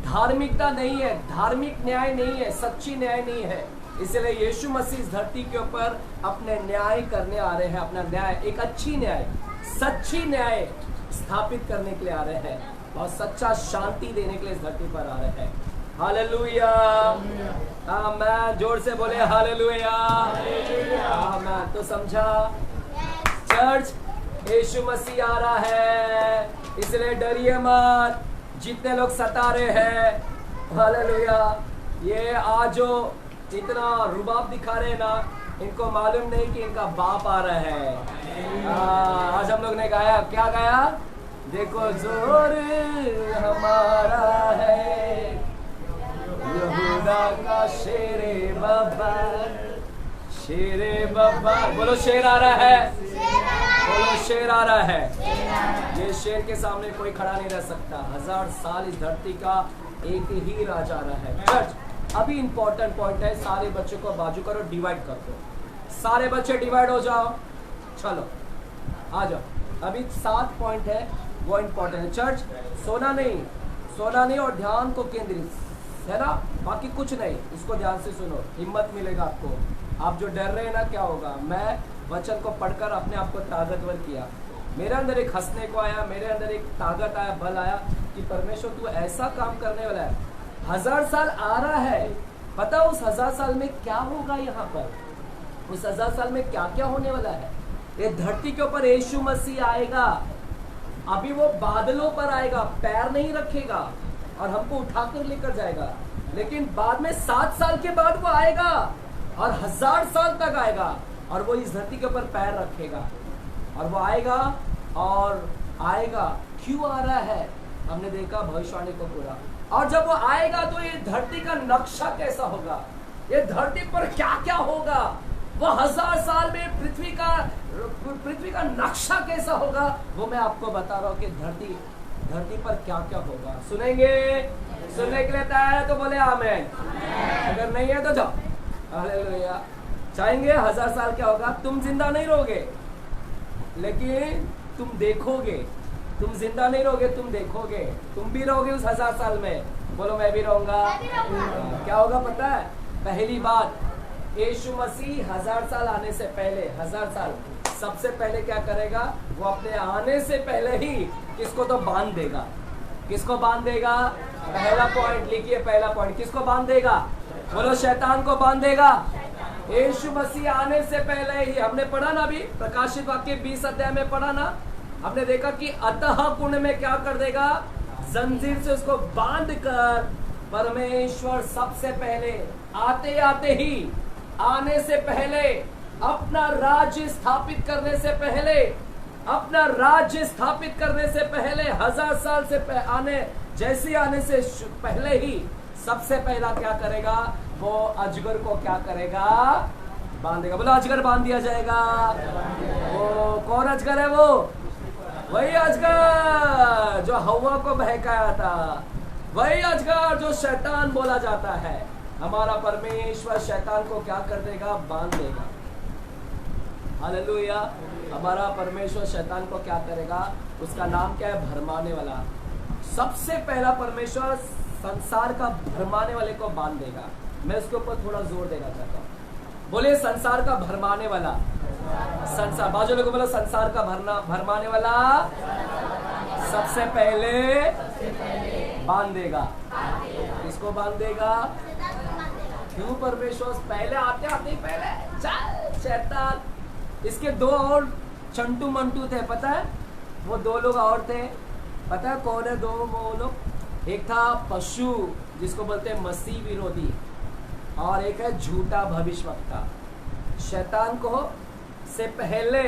धार्मिकता नहीं है, धार्मिक न्याय नहीं है, सच्ची न्याय नहीं है। इसलिए यीशु मसीह इस धरती के ऊपर अपने न्याय करने आ रहे हैं। अपना न्याय, एक अच्छी न्याय, सच्ची न्याय स्थापित करने के लिए आ रहे हैं और सच्चा शांति देने के लिए इस धरती पर आ रहे हैं। हालेलुया, आमीन। जोर से बोले हालेलुया, आमीन। तो समझा चर्च, यीशु मसीह आ रहा है, इसलिए डरिए मत। जितने लोग सता रहे हैं, हालेलुया, ये आज जो इतना रुबाब दिखा रहे हैं ना, इनको मालूम नहीं कि इनका बाप आ रहा है। आज हम लोग ने गाया, क्या गाया? देखो जोर हमारा है, यहूदा का शेरे बाबा, शेरे बाबा। बोलो शेर आ रहा है, बोलो शेर आ रहा है। ये शेर के सामने कोई खड़ा नहीं रह सकता। 1000 साल इस धरती का एक ही राजा आ रहा है। चर्च, अभी इंपॉर्टेंट पॉइंट है, सारे बच्चों को बाजू करो, डिवाइड कर दो। सारे बच्चे डिवाइड हो जाओ, चलो आ जाओ। अभी 7 पॉइंट है, वो इंपॉर्टेंट है। चर्च, सोना नहीं और ध्यान को केंद्रित है ना, बाकी कुछ नहीं। इसको ध्यान से सुनो, हिम्मत मिलेगा आपको। आप जो डर रहे हैं ना, क्या होगा? मैं वचन को पढ़कर अपने आप को ताकतवर किया। मेरे अंदर एक हंसने को आया, मेरे अंदर एक ताकत आया, बल आया कि परमेश्वर तू ऐसा काम करने वाला है। 1000 साल आ रहा है, पता उस 1000 साल में क्या होगा? यहाँ पर उस 1000 साल में क्या क्या होने वाला है? ये धरती के ऊपर यीशु मसीह आएगा। अभी वो बादलों पर आएगा, पैर नहीं रखेगा और हमको उठाकर लेकर जाएगा। लेकिन बाद में 7 साल के बाद वो आएगा और 1000 साल तक आएगा और वो इस धरती के ऊपर पैर रखेगा। और वो आएगा, और आएगा क्यों आ रहा है? हमने देखा भविष्यवाणी को पूरा। और जब वो आएगा तो ये धरती का नक्शा कैसा होगा, ये धरती पर क्या क्या होगा, वो 1000 साल में पृथ्वी का नक्शा कैसा होगा, वो मैं आपको बता रहा हूँ कि धरती पर क्या क्या होगा। सुनेंगे? सुनने के लिए तैयार है तो बोले आमीन। अगर नहीं है तो जाओ। हालेलुया। चाहेंगे 1000 साल क्या होगा? तुम जिंदा नहीं रहोगे, लेकिन तुम देखोगे। तुम जिंदा नहीं रहोगे, तुम देखोगे। तुम भी रहोगे उस 1000 साल में। बोलो मैं भी रहूंगा। क्या होगा पता है? पहली बात, यीशु मसीह 1000 साल आने से पहले, 1000 साल सबसे पहले क्या करेगा? वो अपने आने से पहले ही किसको तो बांध देगा। किसको बांध देगा? पहला पॉइंट लिखिए, पहला पॉइंट। किसको बांध देगा? बोलो शैतान को बांध देगा। यीशु मसीह आने से पहले ही, हमने पढ़ा ना, अभी प्रकाशित वाक्य 20 अध्याय में पढ़ा ना, हमने देखा कि अतः कुंड में क्या कर देगा? जंजीर से उसको बांध कर परमेश्वर सबसे पहले आते आते ही, आने से पहले, अपना राज्य स्थापित करने से पहले, अपना राज्य स्थापित करने से पहले, 1000 साल से आने से पहले ही सबसे पहला क्या करेगा? वो अजगर को क्या करेगा? बांधेगा। बोलो अजगर बांध दिया जाएगा। वो कौन अजगर है? वो वही अजगर जो हव्वा को बहकाया था, वही अजगर जो शैतान बोला जाता है। हमारा परमेश्वर शैतान को क्या कर देगा? बांध देगा। हालेलुया। हमारा परमेश्वर शैतान को क्या करेगा? उसका नाम क्या है? भरमाने वाला। सबसे पहला परमेश्वर संसार का भरमाने वाले को बांध देगा। मैं उसके ऊपर थोड़ा जोर देना चाहता हूँ। बोले संसार का भरमाने वाला। संसार, बाजू लोगों बोलो संसार का भरमाने वाला सबसे पहले बांध देगा। किसको बांध देगा? क्यों? परमेश्वर पहले आते आते ही पहले चल शैतान। इसके 2 और चंटू मंटू थे, पता है? वो 2 लोग और थे, पता है कौन है 2 वो लोग? एक था पशु, जिसको बोलते हैं मसीह विरोधी, और एक है झूठा भविष्यवक्ता। शैतान को से पहले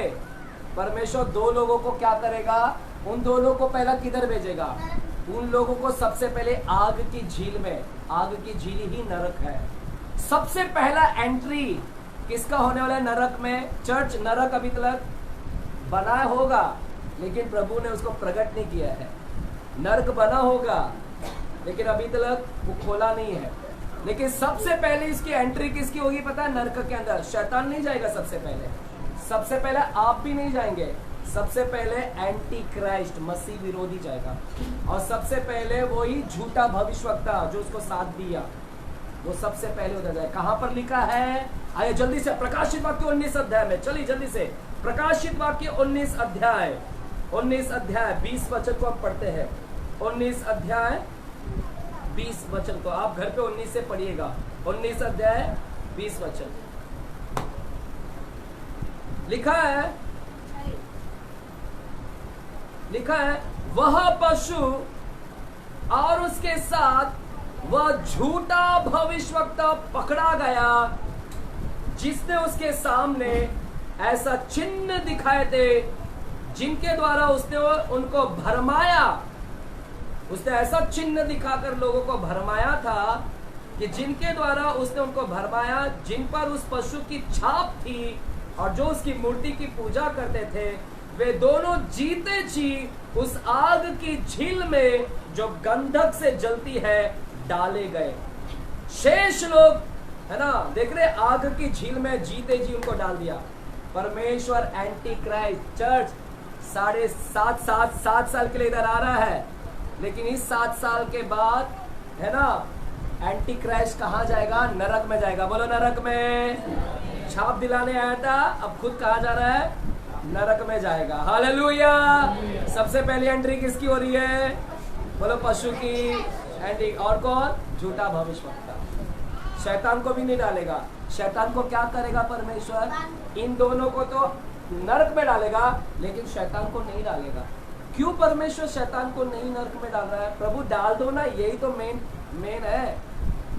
परमेश्वर 2 लोगों को क्या करेगा? उन 2 लोगों को पहला किधर भेजेगा? उन लोगों को सबसे पहले आग की झील में। आग की झील ही नरक है। सबसे पहला एंट्री किसका होने वाला है नरक में? चर्च, नरक अभी तक बना होगा, लेकिन प्रभु ने उसको प्रकट नहीं किया है। नरक बना होगा, लेकिन अभी तक वो खोला नहीं है। लेकिन सबसे पहले इसकी एंट्री किसकी होगी पता है? नरक के अंदर। शैतान नहीं जाएगा सबसे पहले आप भी नहीं जाएंगे। सबसे पहले एंटी क्राइस्ट मसीह विरोधी जाएगा, और सबसे पहले वही झूठा भविष्यवक्ता जो उसको साथ दिया, वो सबसे पहले उधर जाए। कहां पर लिखा है? आइए जल्दी से प्रकाशित वाक्य 19 अध्याय में, चलिए जल्दी से प्रकाशित वाक्य 19 अध्याय 20 वचन को हम पढ़ते हैं। 19 अध्याय 20 वचन को आप घर पे 19 से पढ़िएगा। 19 अध्याय 20 वचन लिखा है, वह पशु और उसके साथ वह झूठा भविष्यवक्ता पकड़ा गया जिसने उसके सामने ऐसा चिन्ह दिखाए थे जिनके द्वारा उसने उनको भरमाया। उसने ऐसा चिन्ह दिखाकर लोगों को भरमाया था कि जिनके द्वारा उसने उनको भरमाया, जिन पर उस पशु की छाप थी और जो उसकी मूर्ति की पूजा करते थे, वे दोनों जीते जी उस आग की झील में जो गंधक से जलती है डाले गए। शेष लोग, है ना, देख रहे, आग की झील में जीते जी उनको डाल दिया। परमेश्वर एंटी क्राइस्ट चर्च 7.5 साल के लिए इधर आ रहा है, लेकिन इस 7 साल के बाद, है ना, एंटी क्राइस्ट कहां जाएगा? नरक में जाएगा। बोलो नरक में। छाप दिलाने आया था, अब खुद कहां जा रहा है? नरक में जाएगा। हालेलुया। सबसे पहली एंट्री किसकी हो रही है? बोलो पशु की एंट्री। और कौन? झूठा भविष्यवक्ता। शैतान को भी नहीं डालेगा। शैतान को क्या करेगा परमेश्वर? इन दोनों को तो नरक में डालेगा, लेकिन शैतान को नहीं डालेगा। क्यों परमेश्वर शैतान को नहीं नरक में डाल रहा है? प्रभु डाल दो ना, यही तो मेन है।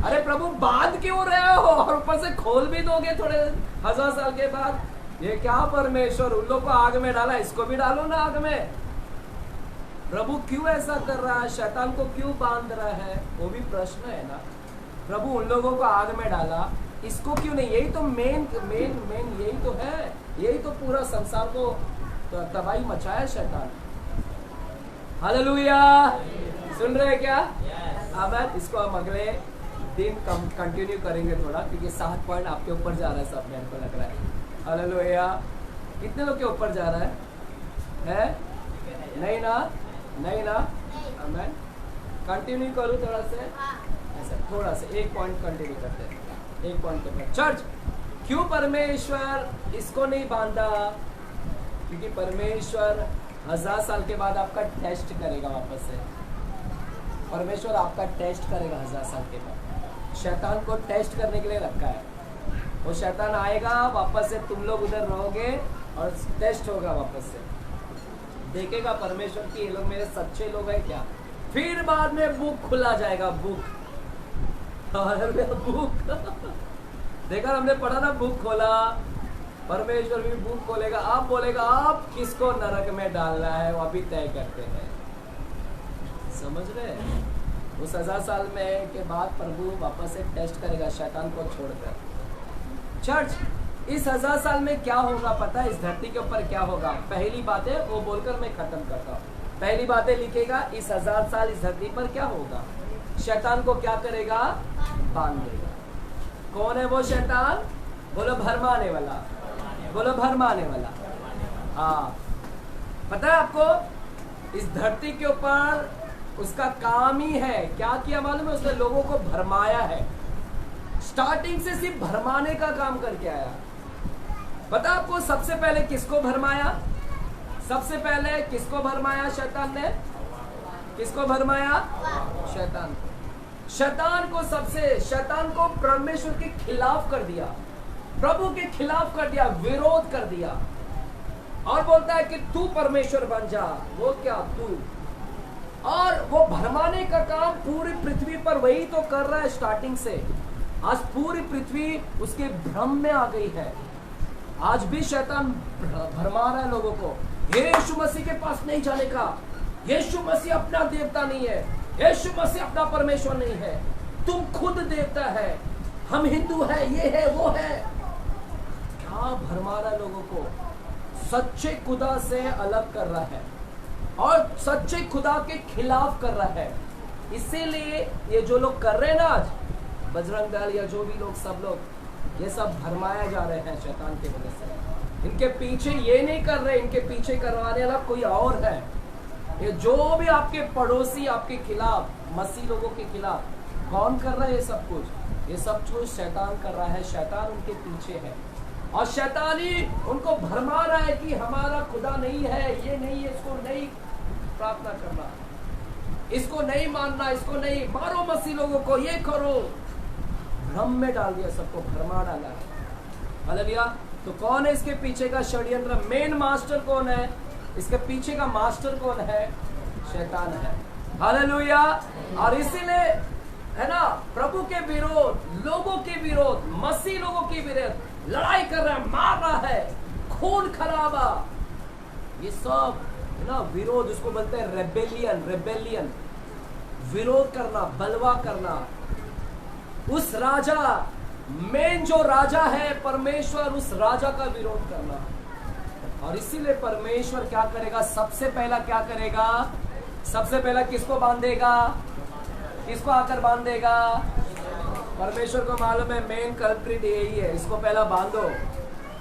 अरे प्रभु बांध क्यों रहे हो और ऊपर से खोल भी दोगे थोड़े 1000 साल के बाद? ये क्या परमेश्वर, उन लोग को आग में डाला, इसको भी डालो ना आग में। प्रभु क्यों ऐसा कर रहा है? शैतान को क्यों बांध रहा है? वो भी प्रश्न है ना। प्रभु उन लोगों को आग में डाला, इसको क्यों नहीं? यही तो मेन यही तो है। यही तो पूरा संसार को तबाही मचाया शैतान। हालेलुया। सुन रहे हैं क्या? आमेन। इसको हम अगले दिन कंटिन्यू करेंगे थोड़ा, क्योंकि 7 पॉइंट आपके ऊपर जा रहा है सब, मेरे को लग रहा है। हालेलुया। कितने लोग के ऊपर जा रहा है? नहीं ना? आमेन। कंटिन्यू करूँ थोड़ा से, ऐसा थोड़ा सा एक पॉइंट कंटिन्यू करते हैं, एक पॉइंट के बाद। चर्च, क्यों परमेश्वर इसको नहीं बांधा? क्योंकि परमेश्वर 1000 साल के बाद आपका टेस्ट करेगा वापस से। परमेश्वर आपका टेस्ट करेगा 1000 साल के बाद। शैतान को टेस्ट करने के लिए रखा है। वो शैतान आएगा वापस से, तुम लोग उधर रहोगे और टेस्ट होगा वापस से। देखेगा परमेश्वर कि ये लोग मेरे सच्चे लोग हैं क्या। फिर बाद में बुक खुला जाएगा, बुक देखा हमने पढ़ा ना, बुक खोला, परमेश्वर भी बुक खोलेगा। आप बोलेगा आप किसको नरक में डालना है, वो अभी तय करते हैं। समझ रहे? उस 1000 साल में के बाद प्रभु वापस से टेस्ट करेगा शैतान को छोड़कर। चर्च, इस 1000 साल में क्या होगा पता है? इस धरती के ऊपर क्या होगा? पहली बातें वो बोलकर मैं खत्म करता हूँ। पहली बातें लिखेगा, इस 1000 साल इस धरती पर क्या होगा? शैतान को क्या करेगा? बांध देगा। कौन है वो शैतान? बोलो भरमाने वाला। बोलो भरमाने वाला। हाँ, पता है आपको, इस धरती के ऊपर उसका काम ही है, क्या किया मालूम है? उसने लोगों को भरमाया है। स्टार्टिंग से सिर्फ भरमाने का काम करके आया। पता आपको सबसे पहले किसको भरमाया? सबसे पहले किसको भरमाया शैतान ने? किसको भरमाया? शैतान। शैतान को परमेश्वर के खिलाफ कर दिया, प्रभु के खिलाफ कर दिया, विरोध कर दिया, और बोलता है कि तू परमेश्वर बन जा। वो क्या? तू। और वो भरमाने का काम पूरी पृथ्वी पर वही तो कर रहा है स्टार्टिंग से। आज पूरी पृथ्वी उसके भ्रम में आ गई है। आज भी शैतान भरमा रहा है लोगों को, यीशु मसीह के पास नहीं जाने का, यीशु मसीह अपना देवता नहीं है, यीशु मसीह अपना परमेश्वर नहीं है, तुम खुद देवता है, हम हिंदू है, ये है वो है। क्या भरमा रहा है लोगों को? सच्चे खुदा से अलग कर रहा है और सच्चे खुदा के खिलाफ कर रहा है। इसीलिए ये जो लोग कर रहे हैं ना आज, बजरंग दल या जो भी लोग, सब लोग ये सब भरमाया जा रहे हैं शैतान की वजह से। इनके पीछे ये नहीं कर रहे, इनके पीछे करवाने वाला कोई और है। ये जो भी आपके पड़ोसी आपके खिलाफ, मसीह लोगों के खिलाफ कौन कर रहा है ये सब कुछ? ये सब कुछ शैतान कर रहा है। शैतान उनके पीछे है और शैतान ही उनको भरमा रहा है कि हमारा खुदा नहीं है, ये नहीं है, इसको नहीं प्रार्थना करना, इसको नहीं मानना, इसको नहीं मारो मसीह लोगों को, ये करो। भ्रम में डाल दिया, सबको भरमा डाला है। हालेलुया। तो कौन है इसके पीछे का षड्यंत्र? मेन मास्टर कौन है? इसके पीछे का मास्टर कौन है? शैतान है। हालेलुया। और इसीलिए है ना, प्रभु के विरोध, लोगों के विरोध, मसीह लोगों के विरोध लड़ाई कर रहा है, मार रहा है, खून खराबा, ये सब है ना विरोध, उसको बोलते हैं रेबेलियन। रेबेलियन विरोध करना, बलवा करना। उस राजा, मेन जो राजा है परमेश्वर, उस राजा का विरोध करना। और इसीलिए परमेश्वर क्या करेगा? सबसे पहला क्या करेगा? सबसे पहला किसको बांधेगा? किसको आकर बांधेगा? परमेश्वर को मालूम है मेन कल्प्रिट यही है, इसको पहला बांधो।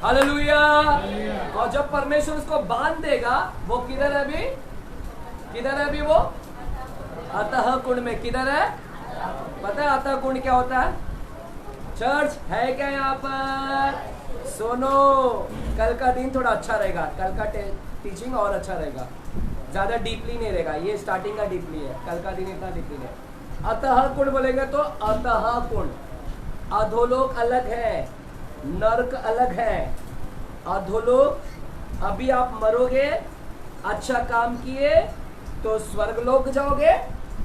हालेलुया। और जब परमेश्वर उसको बांध देगा, वो किधर है अभी? किधर है अभी वो? अतः कुंड में। किधर है? पता है अतः कुंड क्या होता है? चर्च है क्या यहाँ पर? सुनो, कल का दिन थोड़ा अच्छा रहेगा, कल का टीचिंग और अच्छा रहेगा, ज्यादा डीपली नहीं रहेगा, ये स्टार्टिंग का डीपली है, कल का दिन इतना डीपली नहीं। अतः कुंड बोलेंगे तो अतः कुंड, अधोलोक अलग है, नरक अलग है। अधोलोक, अभी आप मरोगे, अच्छा काम किए तो स्वर्गलोक जाओगे,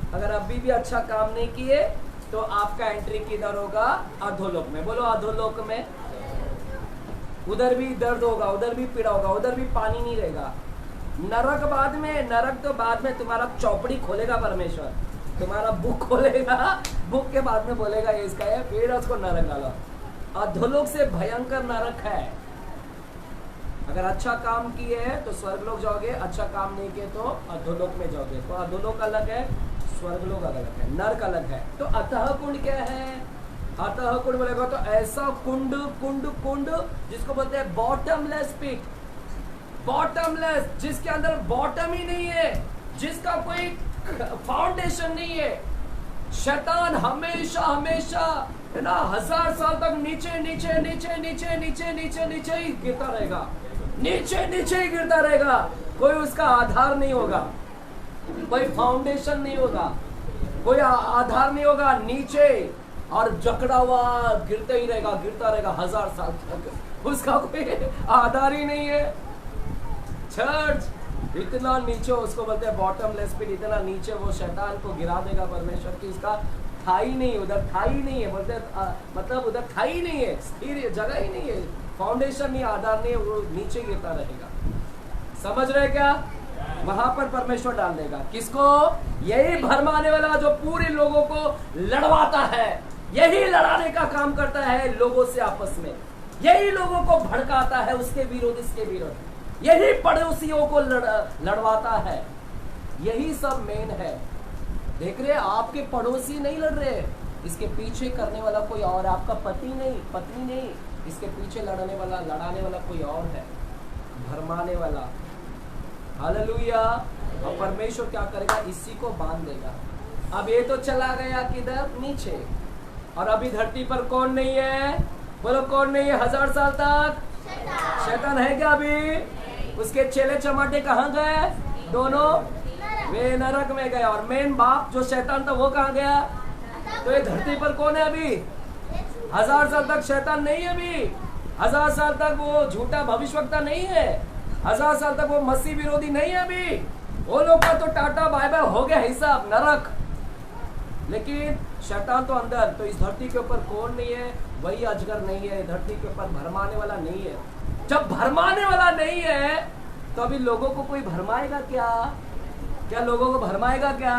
अगर अभी भी अच्छा काम नहीं किए तो आपका एंट्री किधर होगा? अधोलोक में। बोलो अधोलोक में। उधर भी दर्द होगा, उधर भी पीड़ा होगा, उधर भी पानी नहीं रहेगा। नरक बाद में, नरक तो बाद में तुम्हारा चौपड़ी खोलेगा परमेश्वर, तुम्हारा बुक खोलेगा, बुक के बाद में बोलेगा ये इसका है, फिर उसको नरक डालो। अधोलोक से भयंकर नरक है। अगर अच्छा काम किए हैं तो स्वर्गलोक जाओगे, अच्छा काम नहीं किए तो अधोलोक में जाओगे। तो अधोलोक अलग है, स्वर्गलोक अलग है, नरक अलग है। तो अतः कुंड क्या है? अतः कुंड बोलेगा तो ऐसा कुंड, कुंड कुंड जिसको बोलते हैं बॉटमलेस पिट, बॉटमलेस, जिसके अंदर बॉटम ही नहीं है, जिसका कोई फाउंडेशन नहीं है। शैतान हमेशा हमेशा है ना 1000 साल तक नीचे नीचे नीचे नीचे नीचे नीचे नीचे ही गिरता रहेगा, नीचे नीचे ही गिरता रहेगा। कोई उसका आधार नहीं होगा, कोई फाउंडेशन नहीं होगा, कोई आधार नहीं होगा, नीचे और जकड़ा हुआ गिरते ही रहेगा, गिरता रहेगा 1000 साल तक, उसका कोई आधार ही नहीं है। चर्च इतना नीचे, उसको बोलते हैं बॉटमलेस पिट, इतना नीचे वो शैतान को गिरा देगा परमेश्वर की, उसका था ही नहीं, उधर था ही नहीं है, बोलते मतलब उधर था ही नहीं है, स्थिर जगह ही नहीं है, फाउंडेशन नहीं, आधार नहीं, वो नीचे गिरता रहेगा। समझ रहे क्या? वहां पर परमेश्वर डाल देगा किसको? यही भरमाने वाला जो पूरे लोगों को लड़वाता है, यही लड़ाने का काम करता है लोगों से आपस में, यही लोगों को भड़काता है उसके विरोध, इसके विरोध, यही पड़ोसियों को लड़वाता है, यही सब मेन है। देख रहे आपके पड़ोसी नहीं लड़ रहे, इसके पीछे करने वाला कोई और, आपका पति नहीं, पत्नी नहीं, इसके पीछे लड़ने वाला, लड़ाने वाला कोई और है, भरमाने वाला। हालेलुया। और परमेश्वर क्या करेगा? इसी को बांध देगा। अब ये तो चला गया किधर? नीचे। और अभी धरती पर कौन नहीं है? बोलो कौन नहीं है 1000 साल तक? शैतान है क्या अभी? उसके चेले चमाटे कहाँ गए? दोनों वे नरक में गए। और मेन बाप जो शैतान था वो कहाँ गया? तो ये धरती पर कौन है अभी? 1000 साल तक शैतान नहीं है अभी, 1000 साल तक वो झूठा भविष्यवक्ता नहीं है, 1000 साल तक वो मसीह विरोधी नहीं है अभी। वो लोग का तो टाटा बाय बाय हो गया हिसाब, नरक। लेकिन शैतान तो अंदर। तो इस धरती के ऊपर कौन नहीं है? वही अजगर नहीं है, धरती के ऊपर भरमाने वाला नहीं है। जब भरमाने वाला नहीं है तो अभी लोगों को कोई भरमाएगा क्या? क्या लोगों को भरमाएगा क्या?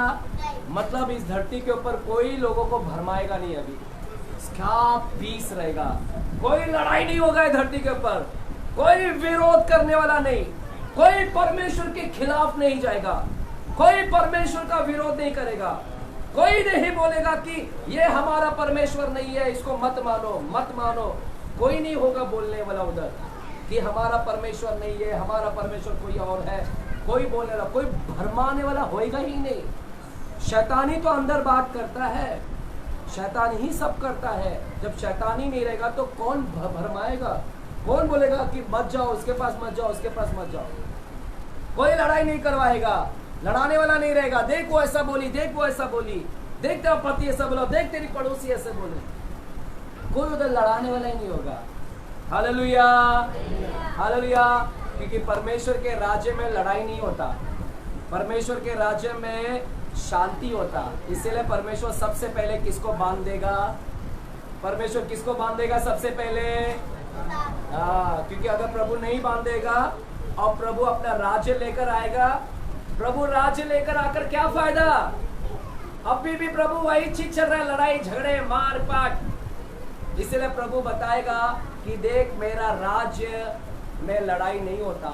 मतलब इस धरती के ऊपर कोई लोगों को भरमाएगा नहीं अभी, क्या पीस रहेगा, कोई लड़ाई नहीं होगा इस धरती के ऊपर, कोई विरोध करने वाला नहीं, कोई परमेश्वर के खिलाफ नहीं जाएगा, कोई परमेश्वर का विरोध नहीं करेगा, कोई नहीं बोलेगा कि ये हमारा परमेश्वर नहीं है, इसको मत मानो, मत मानो, कोई नहीं होगा बोलने वाला उधर। कि हमारा परमेश्वर नहीं है, हमारा परमेश्वर कोई और है, कोई बोलने वाला, कोई भरमाने वाला होएगा ही नहीं। शैतानी तो अंदर बात करता है, शैतान ही सब करता है। जब शैतान ही नहीं रहेगा तो कौन भरमाएगा? कौन बोलेगा कि मत जाओ उसके पास, मत जाओ उसके पास, मत जाओ? कोई लड़ाई नहीं करवाएगा, लड़ाने वाला नहीं रहेगा। देख वो ऐसा बोली, देख वो ऐसा बोली, देख तेरा पति ऐसा बोला, देख तेरी पड़ोसी ऐसे बोले। कोई उधर लड़ाने वाला ही नहीं होगा। Hallelujah, hallelujah. क्योंकि परमेश्वर के राज्य में लड़ाई नहीं होता, परमेश्वर के राज्य में शांति होता। इसीलिए परमेश्वर सबसे पहले किसको बांध देगा? परमेश्वर किसको बांध देगा सबसे पहले? क्योंकि अगर प्रभु नहीं बांधेगा और प्रभु अपना राज्य लेकर आएगा, प्रभु राज्य लेकर आकर क्या फायदा? अभी भी प्रभु वही चीज चल रहा है, लड़ाई झगड़े मार पाट। इसलिए प्रभु बताएगा कि देख मेरा राज्य में लड़ाई नहीं होता,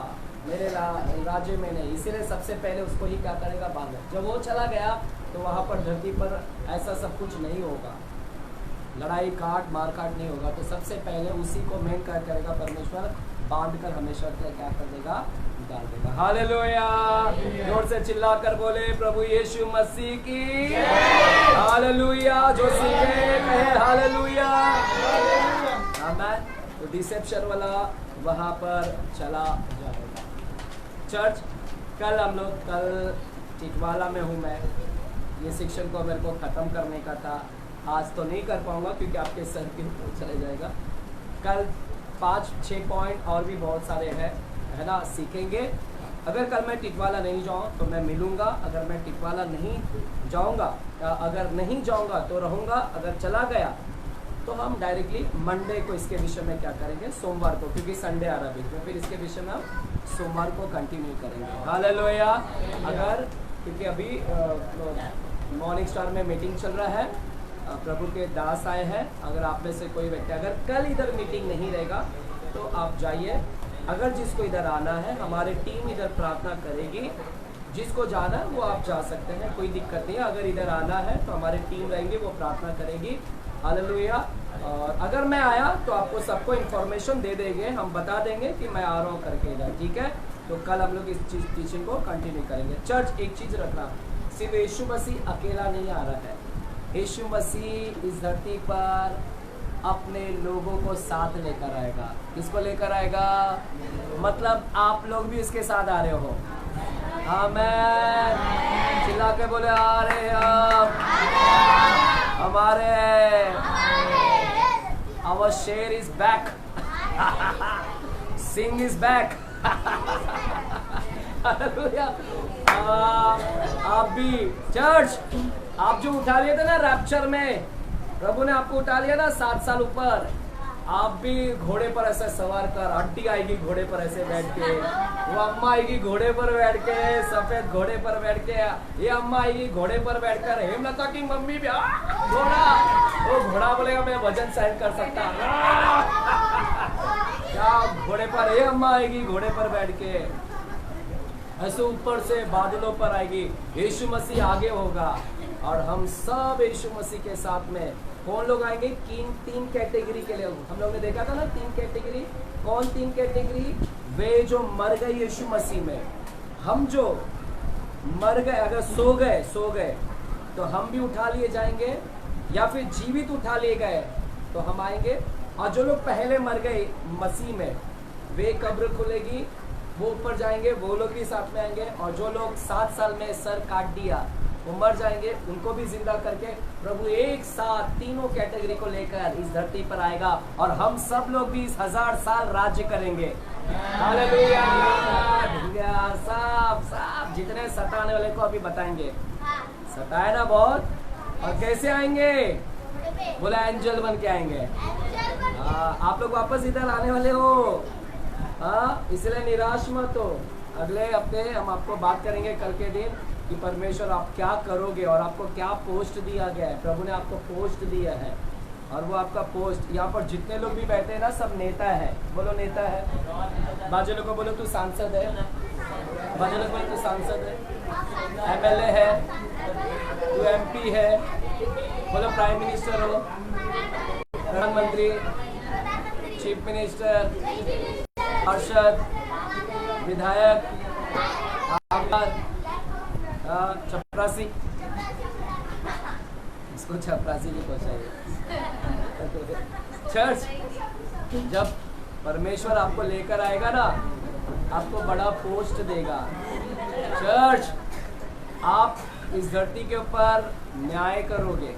मेरे राज्य में नहीं। इसीलिए सबसे पहले उसको ही क्या करेगा? बांधे। जब वो चला गया तो वहां पर धरती पर ऐसा सब कुछ नहीं होगा, लड़ाई काट मार काट नहीं होगा। तो सबसे पहले उसी को मेन क्या करेगा? परमेश्वर बांध कर हमेशा क्या कर देगा? डाल देगा। हालेलुया, जोर से चिल्ला कर बोले प्रभु यीशु मसीह की हालेलुया। जो सीखे कहे हालेलुया। आमीन। तो डिसेप्शन वाला वहां पर चला जाएगा। चर्च कल हम लोग, कल टिटवाला में हूँ मैं, ये सेक्शन को मेरे को ख़त्म करने का था। आज तो नहीं कर पाऊँगा क्योंकि आपके सर के ऊपर चले जाएगा। कल 5-6 पॉइंट और भी बहुत सारे हैं, है ना, सीखेंगे। अगर कल मैं टिटवाला नहीं जाऊँ तो मैं मिलूँगा, अगर मैं टिटवाला नहीं जाऊँगा, अगर नहीं जाऊँगा तो रहूँगा, अगर चला गया तो हम डायरेक्टली मंडे को इसके विषय में क्या करेंगे? सोमवार को, क्योंकि संडे आ रहा है तो फिर इसके विषय में हम सोमवार को कंटिन्यू करेंगे। हालेलुया। अगर क्योंकि अभी मॉर्निंग स्टार में मीटिंग चल रहा है, प्रभु के दास आए हैं। अगर आप में से कोई व्यक्ति अगर कल इधर मीटिंग नहीं रहेगा तो आप जाइए। अगर जिसको इधर आना है, हमारी टीम इधर प्रार्थना करेगी, जिसको जाना है वो आप जा सकते हैं, कोई दिक्कत नहीं है। अगर इधर आना है तो हमारी टीम रहेंगी, वो प्रार्थना करेगी। हालेलुया। और अगर मैं आया तो आपको सबको इन्फॉर्मेशन दे देंगे, हम बता देंगे कि मैं आ रहा हूँ करके इधर, ठीक है। तो कल हम लोग इस चीज टीचिंग को कंटिन्यू करेंगे। चर्च एक चीज़ रखना, सिर्फ यीशु मसीह अकेला नहीं आ रहा है। यीशु मसीह इस धरती पर अपने लोगों को साथ लेकर आएगा। किसको लेकर आएगा? मतलब आप लोग भी इसके साथ आ रहे हो। आमीन। चिल्ला के बोले आ रहे हम, हमारे our share is back, sing is back। आप भी चर्च, आप जो उठा लिए थे ना रैप्चर में, प्रभु ने आपको उठा लिया ना 7 साल ऊपर, आप भी घोड़े पर ऐसे सवार कर, आंटी आएगी घोड़े पर ऐसे बैठ के, वो अम्मा आएगी घोड़े पर बैठ के, सफेद घोड़े पर बैठ के, ये अम्मा आएगी घोड़े पर बैठकर, हेमलता की मम्मी भी घोड़ा, वो घोड़ा बोलेगा मैं वजन सहन कर सकता क्या घोड़े पर, ये अम्मा आएगी घोड़े पर बैठ के, ऐसे ऊपर से बादलों पर आएगी। यीशु मसीह आगे होगा और हम सब यीशु मसीह के साथ में। कौन लोग आएंगे? तीन कैटेगरी के लिए हम लोग ने देखा था ना, 3 कैटेगरी। कौन 3 कैटेगरी? वे जो मर गए यीशु मसीह में। हम जो मर गए, अगर सो गए तो हम भी उठा लिए जाएंगे, या फिर जीवित उठा लिए गए तो हम आएंगे। और जो लोग पहले मर गए मसीह में, वे कब्र खुलेगी, वो ऊपर जाएंगे, वो लोग भी साथ में आएंगे। और जो लोग 7 साल में सर काट दिया वो मर जाएंगे, उनको भी जिंदा करके प्रभु एक साथ तीनों कैटेगरी को लेकर इस धरती पर आएगा और हम सब लोग भी इस 1000 साल राज्य करेंगे। हालेलुया। सब जितने सताने वाले को अभी बताएंगे, सताए ना बहुत। और कैसे आएंगे? बोला एंजल बन के आएंगे। आप लोग वापस इधर आने वाले हो, इसलिए निराश मत हो। अगले हफ्ते हम आपको बात करेंगे कल के दिन कि परमेश्वर आप क्या करोगे और आपको क्या पोस्ट दिया गया है। प्रभु ने आपको पोस्ट दिया है और वो आपका पोस्ट, यहाँ पर जितने लोग भी बैठे हैं ना, सब नेता है। बोलो नेता है। बाजू लोग को बोलो तू सांसद है, बाजू लोग बोलो तू सांसद है, MLA है, तू MP है, बोलो प्राइम मिनिस्टर हो, प्रधानमंत्री, चीफ मिनिस्टर, पार्षद, विधायक, चपरासी, इसको चपरासी भी पहुंचाइए। चर्च, जब परमेश्वर आपको लेकर आएगा ना, आपको बड़ा पोस्ट देगा। चर्च, आप इस धरती के ऊपर न्याय करोगे,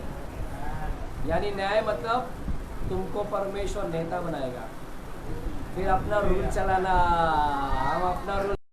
यानी न्याय मतलब तुमको परमेश्वर नेता बनाएगा। फिर अपना रूल चलाना, हम अपना रूल